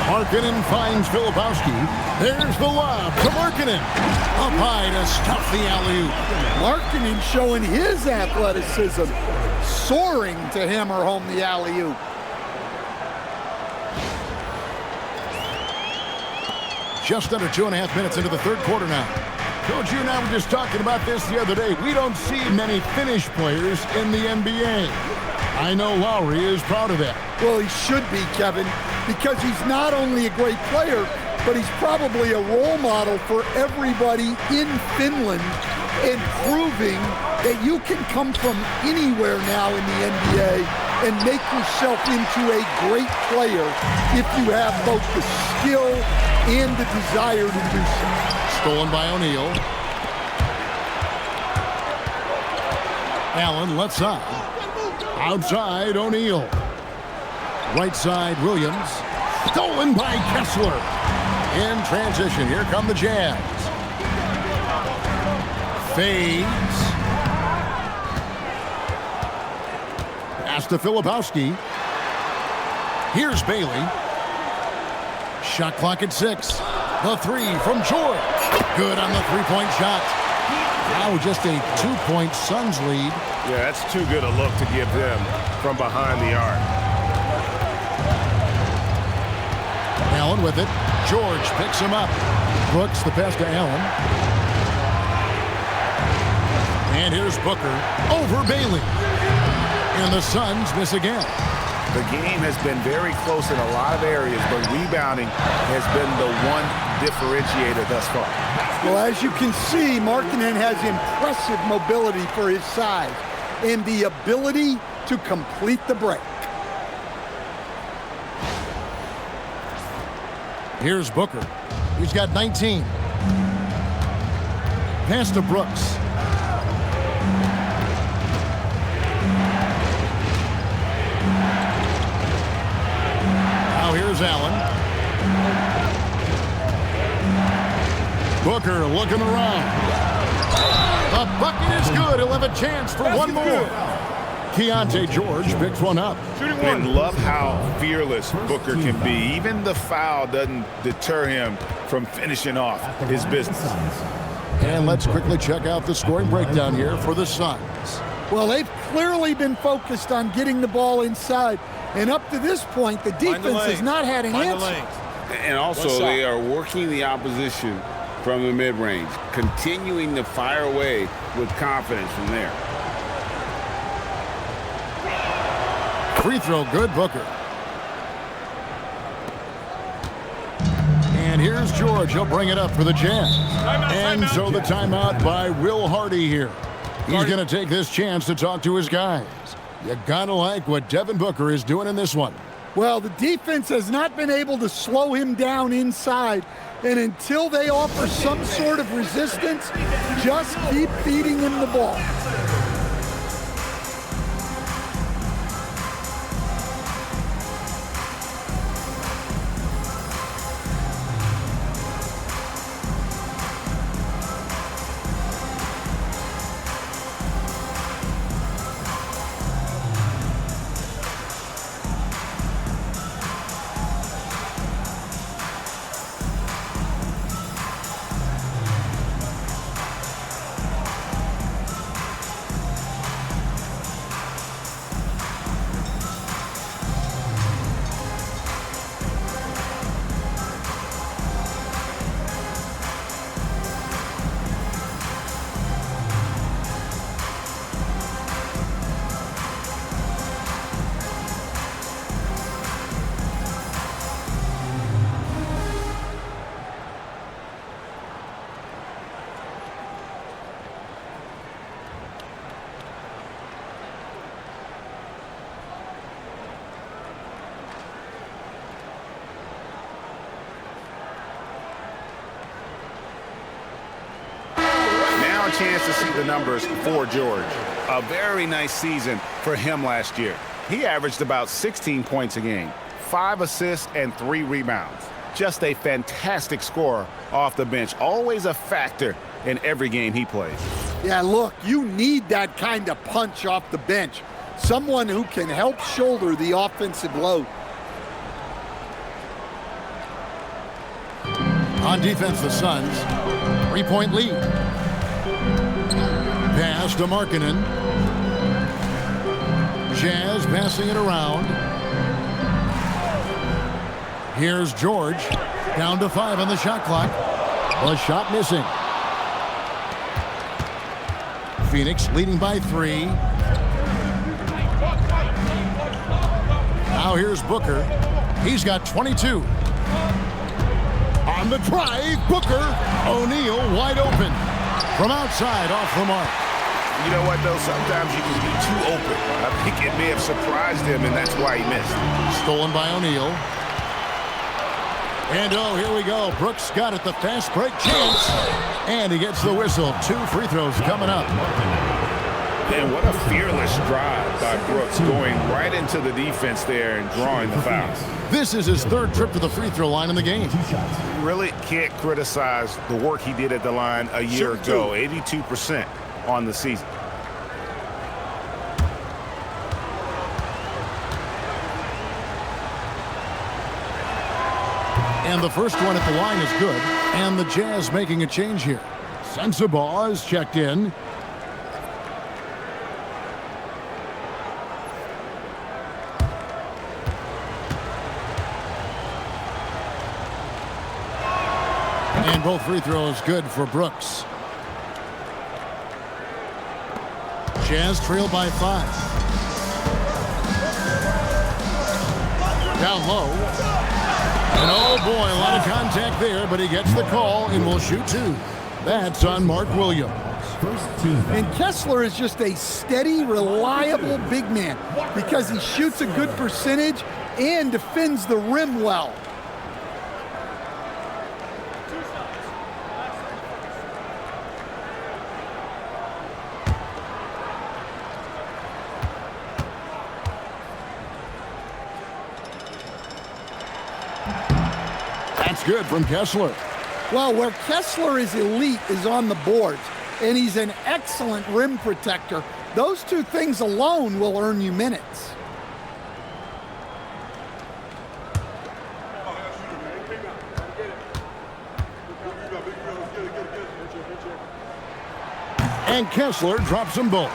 Markkanen finds Filipowski. There's the lob to Markkanen. Up high to stuff the alley-oop. Markkanen showing his athleticism, soaring to hammer home the alley-oop. Just under 2.5 minutes into the third quarter now. Coach, you and I were just talking about this the other day. We don't see many Finnish players in the NBA. I know Lauri is proud of that. Well, he should be, Kevin, because he's not only a great player, but he's probably a role model for everybody in Finland and proving that you can come from anywhere now in the NBA and make yourself into a great player if you have both the skill and the desire to do so. Stolen by O'Neal. Allen left side. Outside O'Neal. Right side Williams. Stolen by Kessler. In transition, here come the Jazz. Fades. Pass to Filipowski. Here's Bailey. Shot clock at 6. The 3 from George. Good on the three-point shot. Now just a 2-point Suns lead. Yeah, that's too good a look to give them from behind the arc. Allen with it. George picks him up. Brooks the pass to Allen. And here's Booker over Bailey. And the Suns miss again. The game has been very close in a lot of areas, but rebounding has been the one differentiator thus far. Well, as you can see, Markkanen has impressive mobility for his size and the ability to complete the break. Here's Booker. He's got 19. Pass to Brooks. Now here's Allen. Booker looking around. The bucket is good. He'll have a chance for one more. Keyonte George picks one up. And love how fearless Booker can be. Even the foul doesn't deter him from finishing off his business. And let's quickly check out the scoring breakdown here for the Suns. Well, they've clearly been focused on getting the ball inside. And up to this point, the defense has not had an answer. And also, they are working the opposition from the mid-range, continuing to fire away with confidence from there. Free throw good, Booker. And here's George. He'll bring it up for the Jazz. And so the timeout by Will Hardy here. He's going to take this chance to talk to his guys. You got to like what Devin Booker is doing in this one. Well, the defense has not been able to slow him down inside. And until they offer some sort of resistance, just keep feeding him the ball. chance to see the numbers for George. A very nice season for him last year. He averaged about 16 points a game, 5 assists, and 3 rebounds. Just a fantastic scorer off the bench. Always a factor in every game he plays. Yeah, look, you need that kind of punch off the bench. Someone who can help shoulder the offensive load. On defense, the Suns, 3-point lead. Pass to Markkanen. Jazz passing it around. Here's George, down to 5 on the shot clock. A shot missing. Phoenix leading by 3. Now here's Booker. He's got 22. On the drive, Booker. O'Neal wide open. From outside, off the mark. You know what, though? Sometimes you can be too open. I think it may have surprised him, and that's why he missed. Stolen by O'Neal. And oh, here we go. Brooks got it, the fast break chance. And he gets the whistle. 2 free throws coming up. And what a fearless drive by Brooks, going right into the defense there and drawing the foul. This is his 3rd trip to the free throw line in the game. You really can't criticize the work he did at the line a year ago. 82% on the season. And the first one at the line is good. And the Jazz making a change here. Sensabaugh is checked in. And both free throws good for Brooks. Jazz trail by 5. Down low. And oh boy, a lot of contact there, but he gets the call and will shoot 2. That's on Mark Williams. And Kessler is just a steady, reliable big man because he shoots a good percentage and defends the rim well. That's good from Kessler. Well, where Kessler is elite is on the boards, and he's an excellent rim protector. Those 2 things alone will earn you minutes. And Kessler drops them both.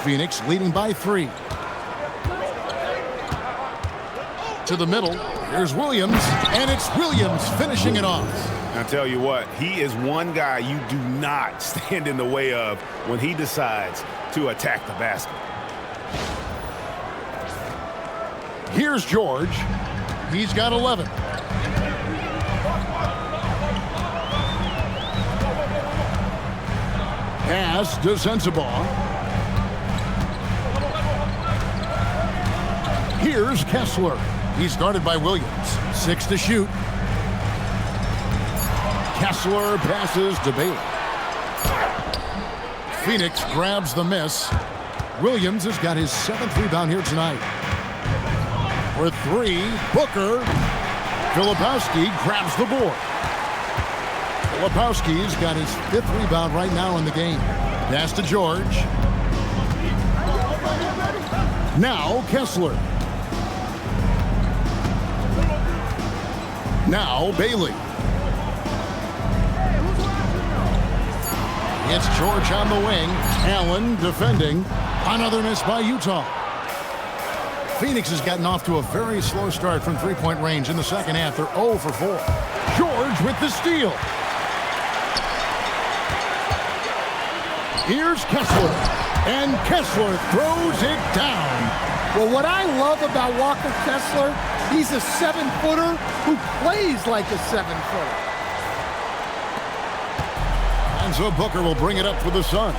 Phoenix leading by 3. To the middle, here's Williams, and it's Williams finishing it off. I'll tell you what, he is one guy you do not stand in the way of when he decides to attack the basket. Here's George. He's got 11. Pass to Sensabaugh. Here's Kessler. He's guarded by Williams. 6 to shoot. Kessler passes to Bailey. Phoenix grabs the miss. Williams has got his 7th rebound here tonight. For 3, Booker. Filipowski grabs the board. Filipowski's got his 5th rebound right now in the game. Pass to George. Now Kessler. Now Bailey. It's George on the wing. Allen defending. Another miss by Utah. Phoenix has gotten off to a very slow start from 3-point range in the second half. They're 0 for 4. George with the steal. Here's Kessler. And Kessler throws it down. Well, what I love about Walker Kessler, he's a 7-footer who plays like a 7-footer. And so Booker will bring it up for the Suns.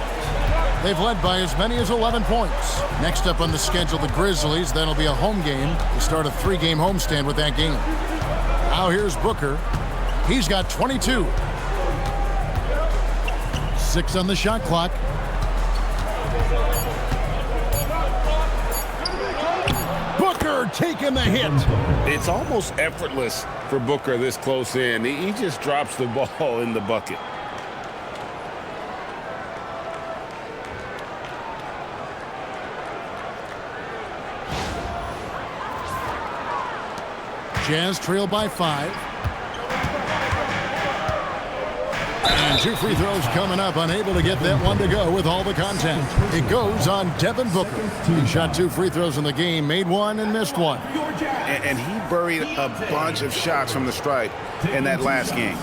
They've led by as many as 11 points. Next up on the schedule, the Grizzlies. That'll be a home game to start a 3-game homestand with that game. Now here's Booker. He's got 22. 6 on the shot clock. Booker taking the hit. It's almost effortless for Booker this close in. He just drops the ball in the bucket. Jazz trail by 5. And 2 free throws coming up, unable to get that one to go with all the contact. It goes on Devin Booker. He shot 2 free throws in the game, made 1 and missed 1. And he buried a bunch of shots from the stripe in that last game.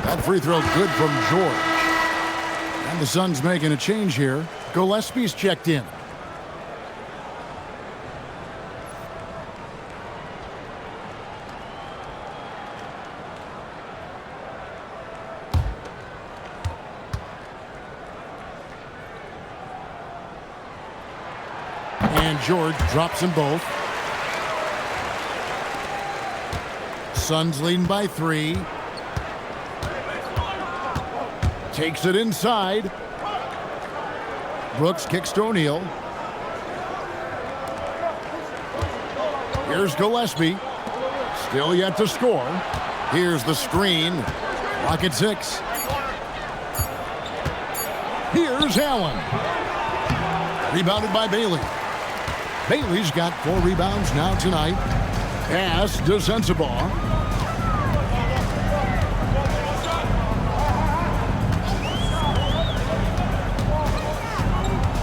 That free throw good from George. And the Suns making a change here. Gillespie's checked in. And George drops them both. Suns leading by 3. Takes it inside. Brooks kicks to O'Neal. Here's Gillespie. Still yet to score. Here's the screen. Rocket 6. Here's Allen. Rebounded by Bailey. Bailey's got 4 rebounds now tonight. Pass to Sensabaugh.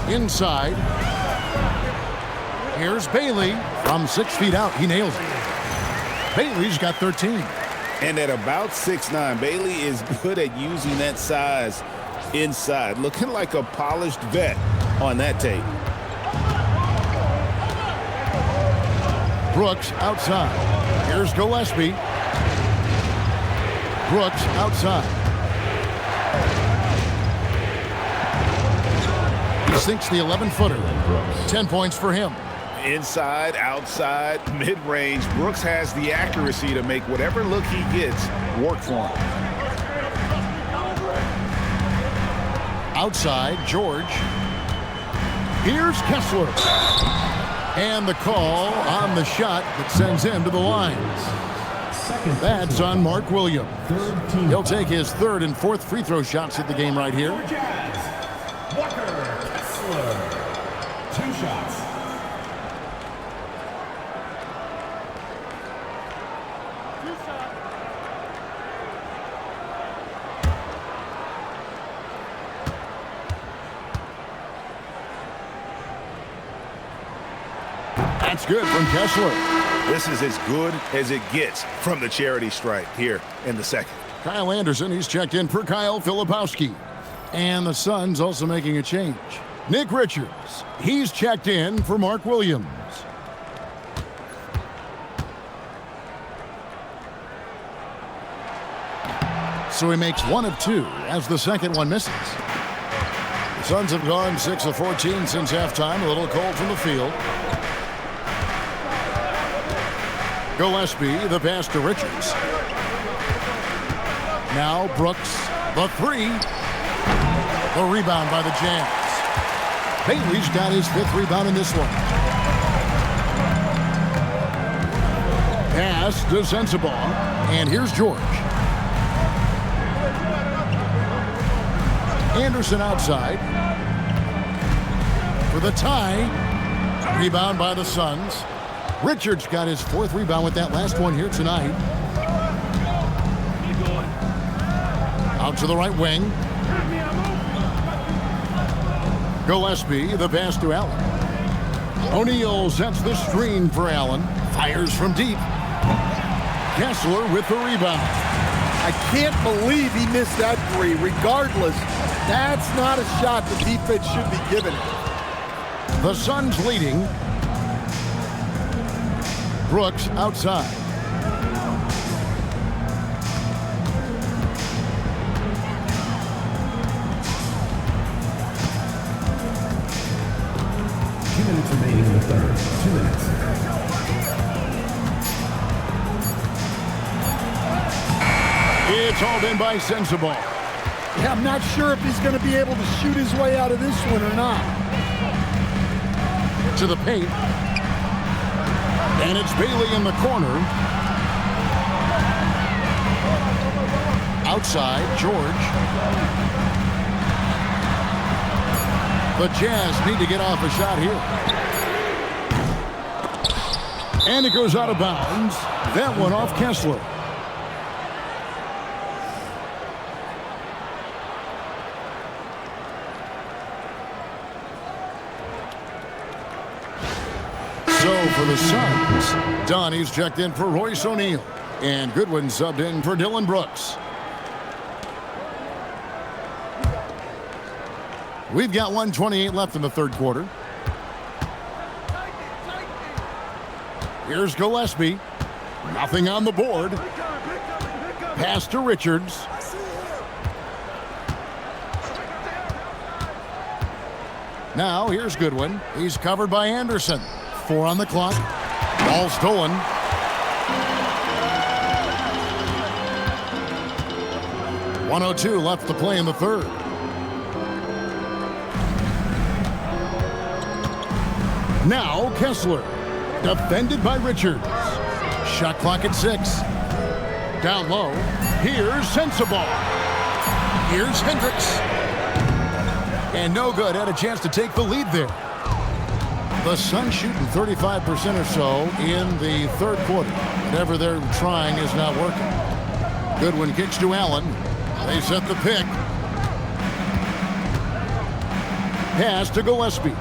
Inside. Here's Bailey from 6 feet out. He nails it. Bailey's got 13. And at about 6'9", Bailey is good at using that size inside. Looking like a polished vet on that tape. Brooks outside. Here's Gillespie. Brooks outside. He sinks the 11-footer. 10 points for him. Inside, outside, mid-range, Brooks has the accuracy to make whatever look he gets work for him. Outside, George. Here's Kessler. And the call on the shot that sends him to the lines. That's on Mark Williams. He'll take his 3rd and 4th free throw shots at the game right here. Walker Kessler. 2 shots. That's good from Kessler. This is as good as it gets from the charity stripe here in the second. Kyle Anderson, he's checked in for Kyle Filipowski. And the Suns also making a change. Nick Richards, he's checked in for Mark Williams. So he makes 1 of 2 as the second one misses. The Suns have gone 6 of 14 since halftime. A little cold from the field. Gillespie, the pass to Richards. Now Brooks, the 3. The rebound by the Jazz. Bailey's got his 5th rebound in this one. Pass to Sensabaugh. And here's George. Anderson outside. For the tie. Rebound by the Suns. Richards got his 4th rebound with that last one here tonight. Out to the right wing. Gillespie, the pass to Allen. O'Neal sets the screen for Allen. Fires from deep. Kessler with the rebound. I can't believe he missed that 3. Regardless, that's not a shot the defense should be giving him. The Suns leading. Brooks outside. It's hauled in by Sensabaugh. Yeah, I'm not sure if he's going to be able to shoot his way out of this one or not. To the paint. And it's Bailey in the corner. Outside, George. The Jazz need to get off a shot here. And it goes out of bounds. That one off Kessler. So for the Suns, Donnie's checked in for Royce O'Neal. And Goodwin subbed in for Dillon Brooks. We've got 1:28 left in the third quarter. Here's Gillespie. Nothing on the board. Pass to Richards. Now here's Goodwin. He's covered by Anderson. 4 on the clock. Ball stolen. .102 left to play in the third. Now Kessler. Defended by Richards. Shot clock at 6. Down low. Here's Sensabaugh. Here's Hendricks. And no good. Had a chance to take the lead there. The Suns shooting 35% or so in the third quarter. Whatever they're trying is not working. Goodwin kicks to Allen. They set the pick. Pass to Gillespie.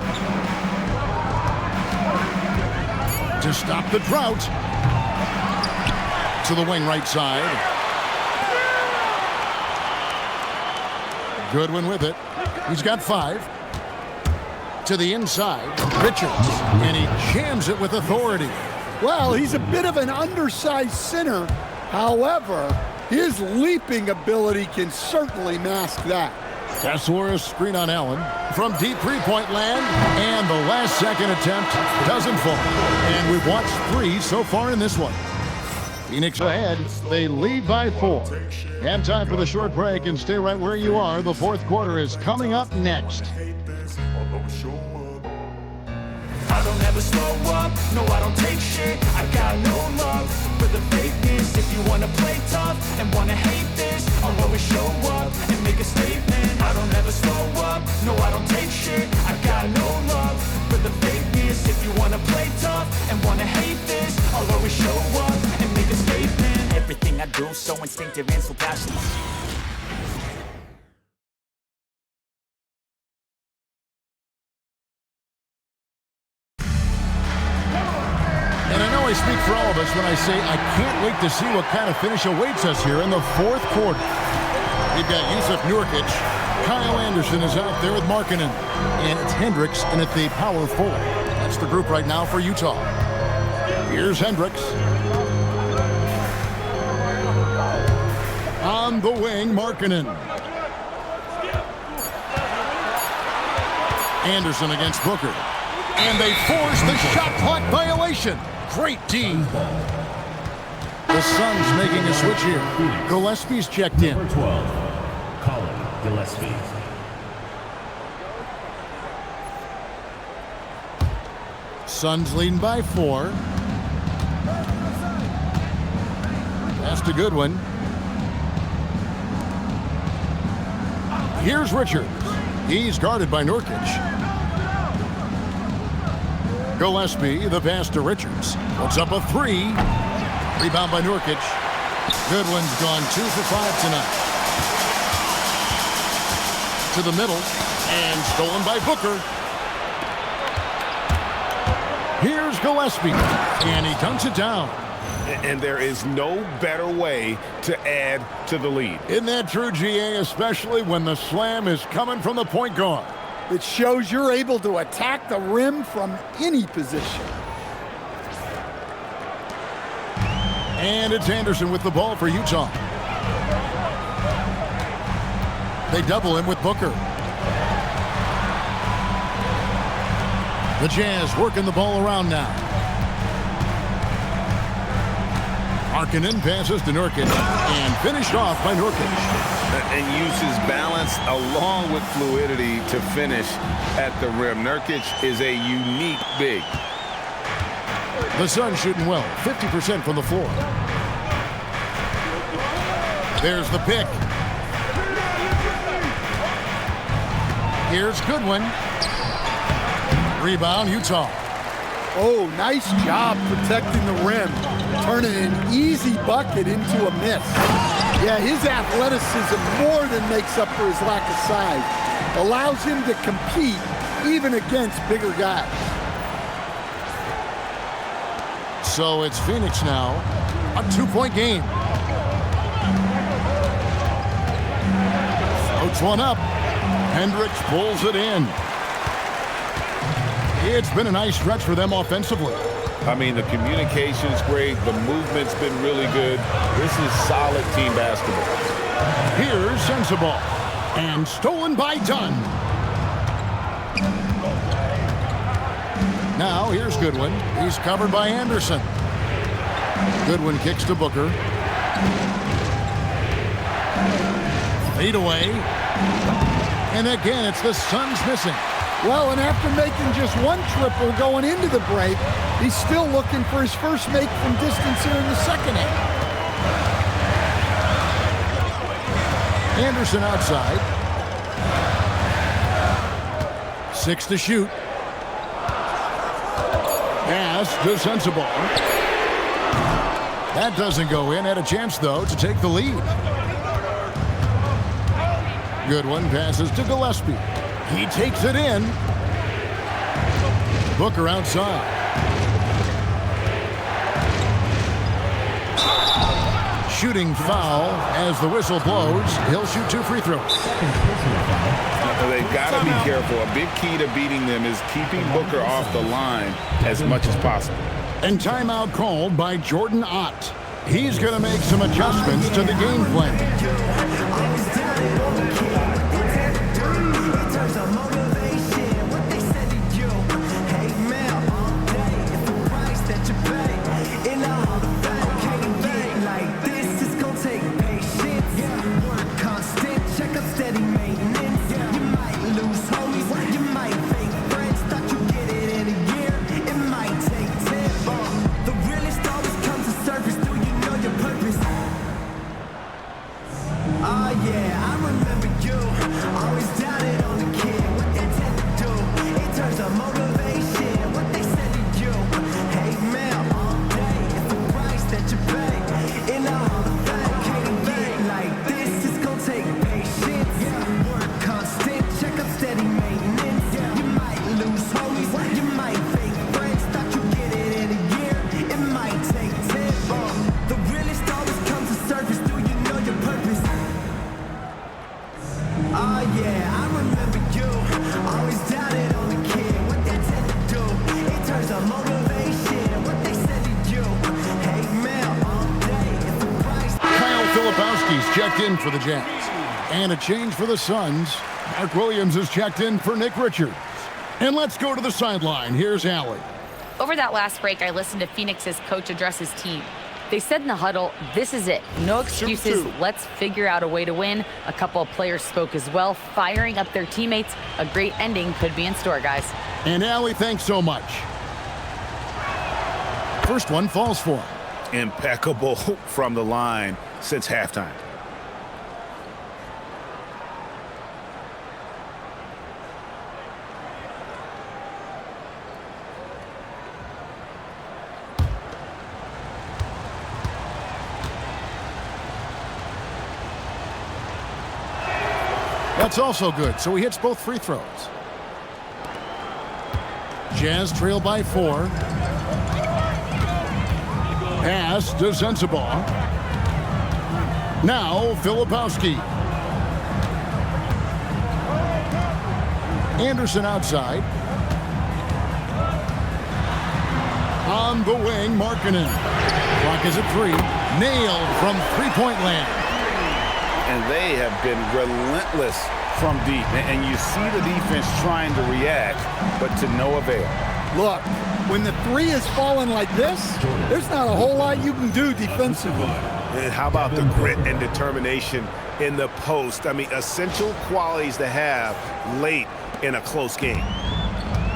To stop the drought. To the wing right side. Goodwin with it. He's got 5. To the inside. Richards. And he jams it with authority. Well, he's a bit of an undersized center. However, his leaping ability can certainly mask that. Kessler screen on Allen from deep three-point land, and the last second attempt doesn't fall. And we've watched 3 so far in this one. Phoenix ahead. They lead by 4. Have time for the short break and stay right where you are. The fourth quarter is coming up next. I don't ever slow up, no I don't take shit. I got no love for the fakeness. If you wanna play tough and wanna hate this, I'll always show up and make a statement. I don't ever slow up, no I don't take shit. I got no love for the fakeness. If you wanna play tough and wanna hate this, I'll always show up and make a statement. Everything I do so instinctive and so passionate. I speak for all of us when I say I can't wait to see what kind of finish awaits us here in the fourth quarter. We've got Yusuf Nurkic. Kyle Anderson is out there with Markkanen. And it's Hendricks in at the power forward. That's the group right now for Utah. Here's Hendricks. On the wing, Markkanen. Anderson against Booker. And they force the shot clock violation. Great D. The Suns making a switch here. Gillespie's checked in. Number 12, Collier, Gillespie. Suns leading by 4. Pass to Goodwin. Here's Richards. He's guarded by Nurkic. Gillespie, the pass to Richards. Puts up a 3. Rebound by Nurkic. Goodwin's gone 2 for 5 tonight. To the middle. And stolen by Booker. Here's Gillespie. And he dunks it down. And there is no better way to add to the lead. Isn't that true, GA? Especially when the slam is coming from the point guard. It shows you're able to attack the rim from any position. And it's Anderson with the ball for Utah. They double him with Booker. The Jazz working the ball around now. Markkanen passes to Nurkic and finished off by Nurkic. And uses balance along with fluidity to finish at the rim. Nurkic is a unique big. The Suns shooting well, 50% from the floor. There's the pick. Here's Goodwin. Rebound, Utah. Oh, nice job protecting the rim. Turning an easy bucket into a miss. Yeah, his athleticism more than makes up for his lack of size. Allows him to compete even against bigger guys. So it's Phoenix now, a 2-point game. Floats one up. Hendricks pulls it in. It's been a nice stretch for them offensively. I mean, the communication's great. The movement's been really good. This is solid team basketball. Here's Sensabaugh. And stolen by Dunn. Now here's Goodwin. He's covered by Anderson. Goodwin kicks to Booker. Fade away. And again, it's the Suns missing. Well, and after making just one triple going into the break, he's still looking for his first make from distance here in the second half. Anderson outside. 6 to shoot. Pass to Sensabaugh. That doesn't go in. Had a chance, though, to take the lead. Goodwin passes to Gillespie. He takes it in. Booker outside. Shooting foul as the whistle blows. He'll shoot 2 free throws. They've got to be careful. A big key to beating them is keeping Booker off the line as much as possible. And timeout called by Jordan Ott. He's going to make some adjustments to the game plan. Checked in for the Jazz. And a change for the Suns. Mark Williams is checked in for Nick Richards. And let's go to the sideline. Here's Allie. Over that last break, I listened to Phoenix's coach address his team. They said in the huddle, this is it. No excuses. Let's figure out a way to win. A couple of players spoke as well, firing up their teammates. A great ending could be in store, guys. And Allie, thanks so much. First one falls for him. Impeccable from the line since halftime. That's also good, so he hits both free throws. Jazz trail by 4. Pass to Sensabaugh. Now Filipowski. Anderson outside. On the wing, Markkanen. Clock is at 3. Nailed from three-point land. And they have been relentless from deep. And you see the defense trying to react, but to no avail. Look, when the three is falling like this, there's not a whole lot you can do defensively. And how about the grit and determination in the post? I mean, essential qualities to have late in a close game.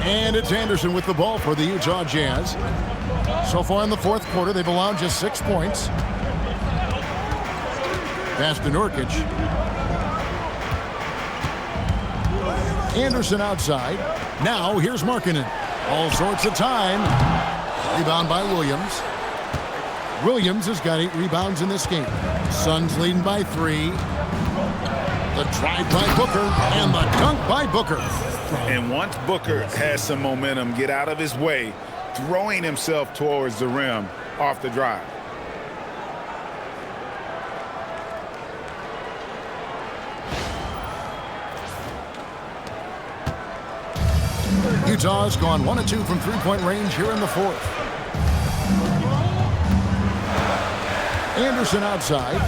And it's Anderson with the ball for the Utah Jazz. So far in the fourth quarter, they've allowed just 6 points. Pass to Nurkic. Anderson outside. Now here's Markkanen. All sorts of time. Rebound by Williams. Williams has got 8 rebounds in this game. Suns leading by 3. The drive by Booker and the dunk by Booker. And once Booker has some momentum, get out of his way, throwing himself towards the rim off the drive. Utah's gone 1 of 2 from three-point range here in the fourth. Anderson outside.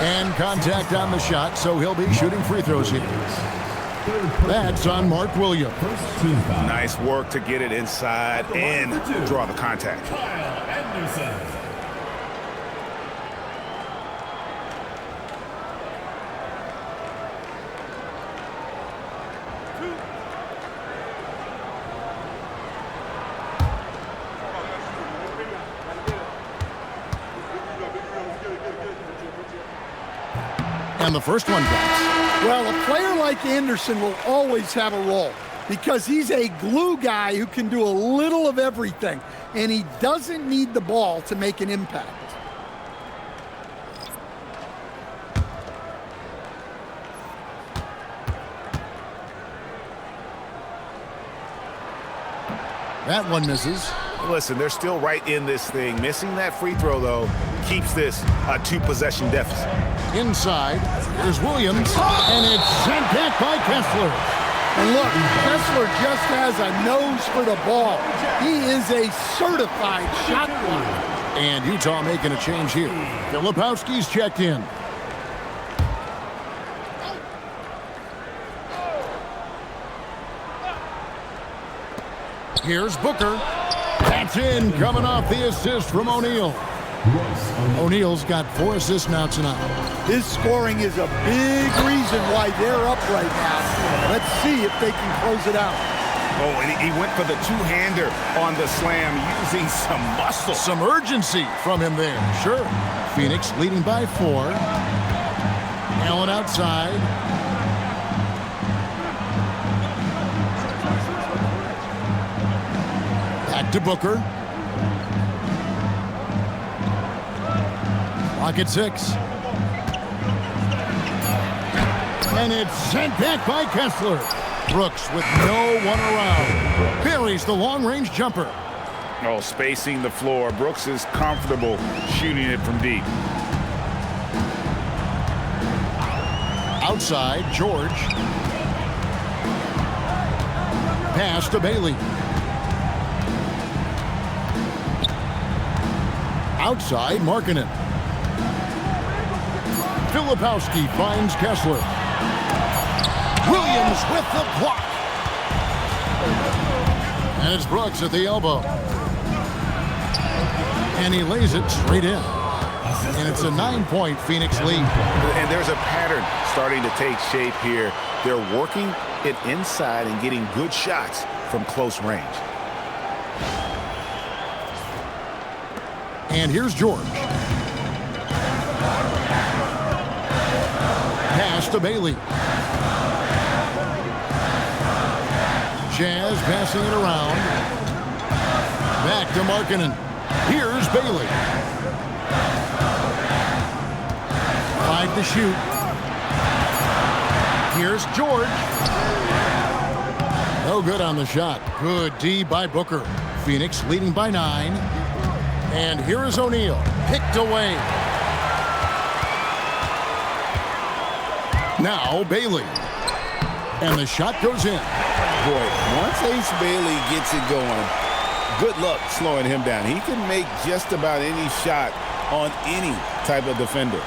And contact on the shot, so he'll be shooting free throws here. That's on Mark Williams. Nice work to get it inside and draw the contact. And the first one counts. Well, a player like Anderson will always have a role because he's a glue guy who can do a little of everything, and he doesn't need the ball to make an impact. That one misses. Listen, they're still right in this thing. Missing that free throw, though, keeps this a 2-possession deficit. Inside, here's Williams, and it's sent back by Kessler. And look, Kessler just has a nose for the ball. He is a certified shot blocker. And Utah making a change here. Filipowski's checked in. Here's Booker. That's in, coming off the assist from O'Neal. O'Neal's got 4 assists now tonight. His scoring is a big reason why they're up right now. Let's see if they can close it out. Oh, and he went for the two-hander on the slam, using some muscle. Some urgency from him there, sure. Phoenix leading by 4. Allen outside. Back to Booker. Clock at 6. And it's sent back by Kessler. Brooks with no one around. Buries the long-range jumper. Oh, spacing the floor. Brooks is comfortable shooting it from deep. Outside, George. Pass to Bailey. Outside, Markkanen. Filipowski finds Kessler. Williams with the block. And it's Brooks at the elbow. And he lays it straight in. And it's a 9-point Phoenix lead. And there's a pattern starting to take shape here. They're working it inside and getting good shots from close range. And here's George. Pass to Bailey. Jazz passing it around. Back to Markkanen. Here's Bailey. 5 to shoot. Here's George. No good on the shot. Good D by Booker. Phoenix leading by 9. And here is O'Neal. Picked away. Now Bailey. And the shot goes in. Boy, once Ace Bailey gets it going, good luck slowing him down. He can make just about any shot on any type of defender.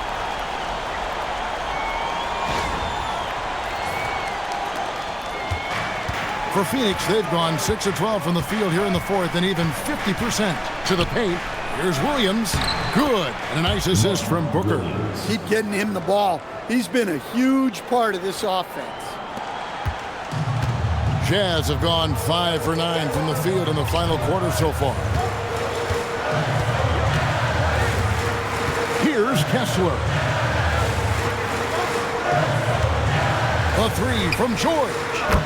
For Phoenix, they've gone 6 of 12 from the field here in the fourth and even 50% to the paint. Here's Williams. Good. And a nice assist from Booker. Keep getting him the ball. He's been a huge part of this offense. Jazz have gone 5 for 9 from the field in the final quarter so far. Here's Kessler. A three from George.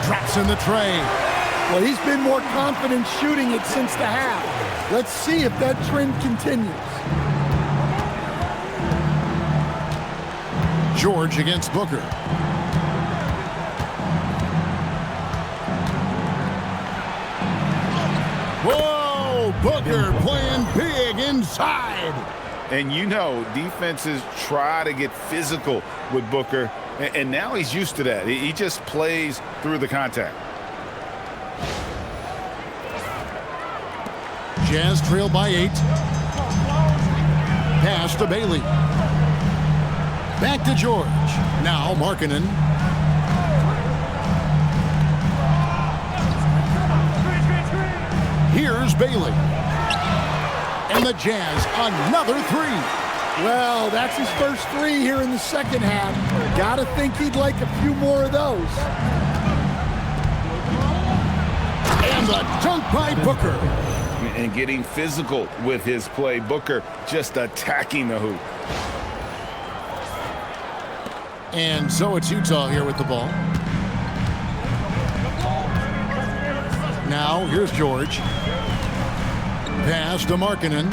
Drops in the tray. Well, he's been more confident shooting it since the half. Let's see if that trend continues. George against Booker. Whoa! Booker playing big inside. And you know, defenses try to get physical with Booker, and now he's used to that. He just plays through the contact. Jazz trail by 8. Pass to Bailey. Back to George. Now Markkanen. Here's Bailey. And the Jazz, another three. Well, that's his first three here in the second half. Gotta think he'd like a few more of those. And the dunk by Booker. And getting physical with his play. Booker just attacking the hoop. And so it's Utah here with the ball. Now here's George. Pass to Markkanen.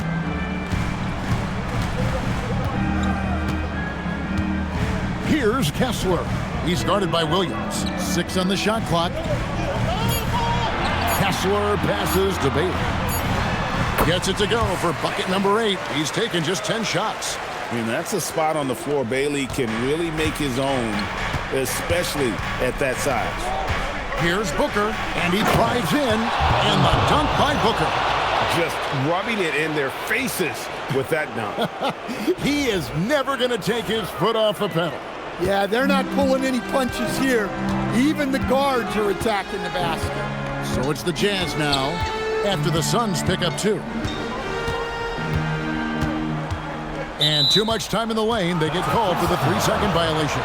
Here's Kessler. He's guarded by Williams. 6 on the shot clock. Kessler passes to Bailey. Gets it to go for bucket number 8. He's taken just 10 shots. And that's a spot on the floor Bailey can really make his own, especially at that size. Here's Booker, and he drives in, and the dunk by Booker. Just rubbing it in their faces with that dunk. He is never going to take his foot off the pedal. Yeah, they're not pulling any punches here. Even the guards are attacking the basket. So it's the Jazz now, after the Suns pick up 2. And too much time in the lane, they get called for the 3-second violation.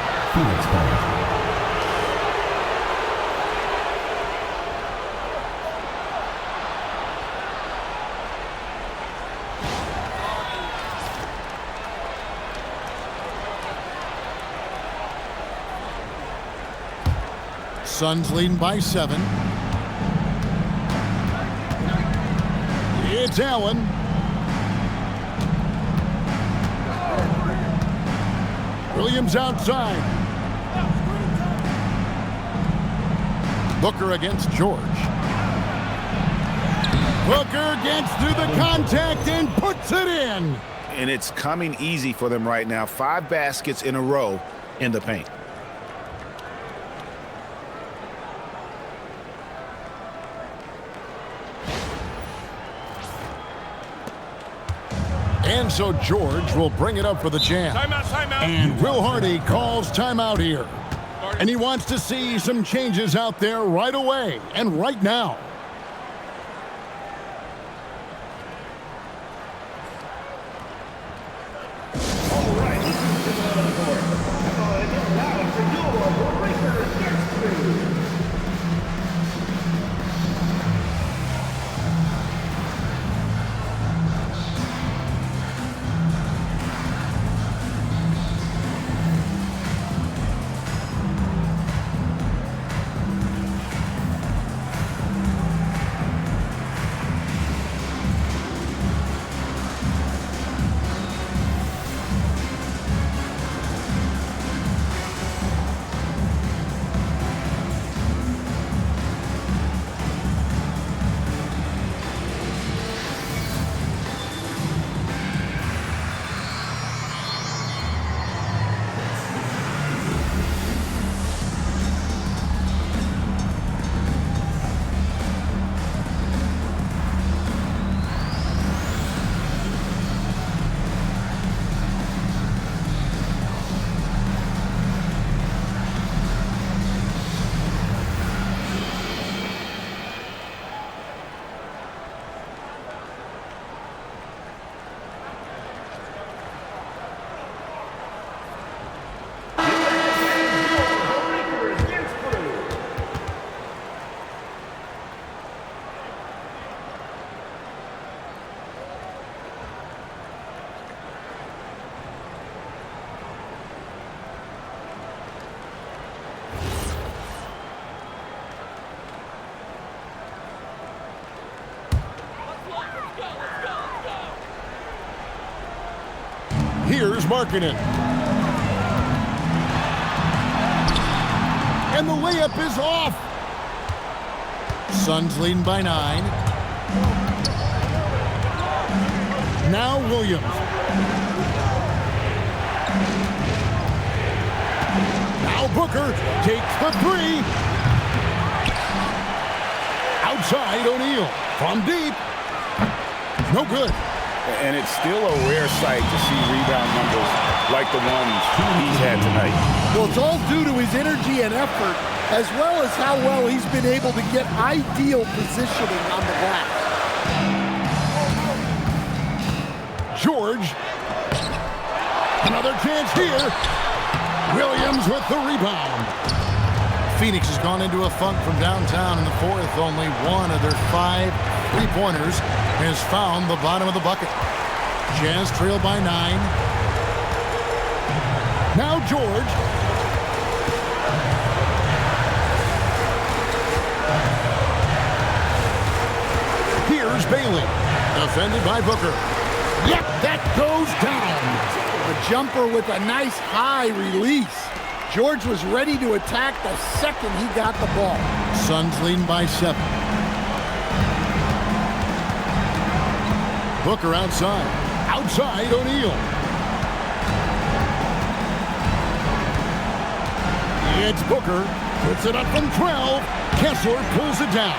Suns leading by 7. It's Allen. Williams outside. Booker against George. Booker gets through the contact and puts it in. And it's coming easy for them right now. 5 baskets in a row in the paint. And so George will bring it up for the Jazz. Timeout. And Will Hardy calls timeout here. And he wants to see some changes out there right away and right now. All right, this is the court. Again, now for your breaker next move. Here's Markkanen. And the layup is off. Suns leading by 9. Now Williams. Now Booker takes the 3. Outside O'Neal from deep. No good. And it's still a rare sight to see rebound numbers like the ones he's had tonight. Well, it's all due to his energy and effort, as well as how well he's been able to get ideal positioning on the glass. George. Another chance here. Williams with the rebound. Phoenix has gone into a funk from downtown in the fourth. Only one of their 5 3-pointers has found the bottom of the bucket. Jazz trail by 9. Now George. Here's Bailey. Defended by Booker. Yep, that goes down. A jumper with a nice high release. George was ready to attack the second he got the ball. Suns leading by 7. Booker outside. Outside O'Neal. It's Booker. Puts it up from 12. Kessler pulls it down.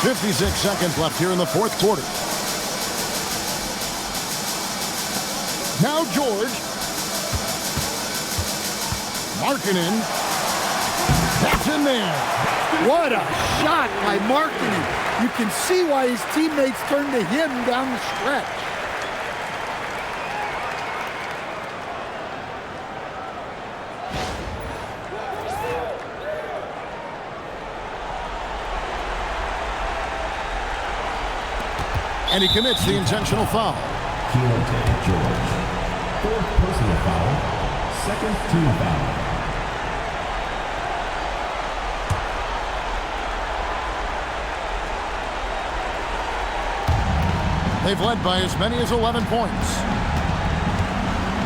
56 seconds left here in the fourth quarter. Now George. Markkanen. That's in there. What a shot by Markkanen. You can see why his teammates turned to him down the stretch. And he commits the intentional foul. Keyonte George. 4th personal foul. 2nd team foul. They've led by as many as 11 points.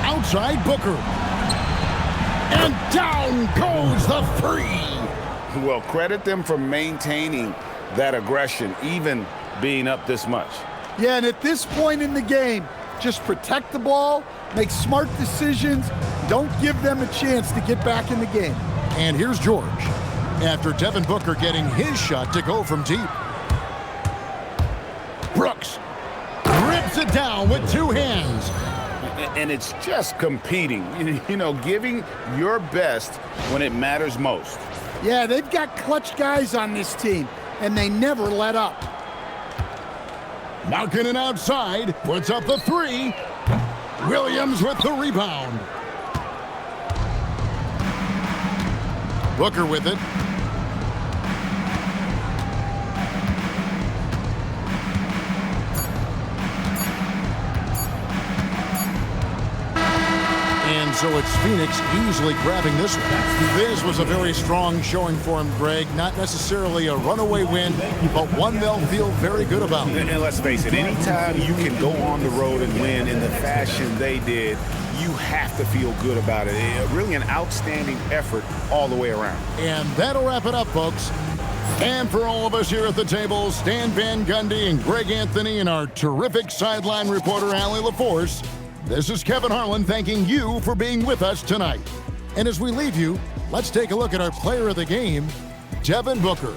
Outside Booker. And down goes the 3. Well, credit them for maintaining that aggression, even being up this much. Yeah, and at this point in the game, just protect the ball, make smart decisions, don't give them a chance to get back in the game. And here's George. After Devin Booker getting his shot to go from deep. Brooks rips it down with 2 hands. And it's just competing, you know, giving your best when it matters most. Yeah, they've got clutch guys on this team, and they never let up. Markkanen outside, puts up the 3. Williams with the rebound. Booker with it. And so it's Phoenix easily grabbing this one. This was a very strong showing for him, Greg. Not necessarily a runaway win, but one they'll feel very good about. And let's face it, anytime you can go on the road and win in the fashion they did, you have to feel good about it. Really an outstanding effort all the way around. And that'll wrap it up, folks. And for all of us here at the table, Stan Van Gundy and Greg Anthony and our terrific sideline reporter, Allie LaForce, this is Kevin Harlan thanking you for being with us tonight. And as we leave you, let's take a look at our player of the game, Devin Booker.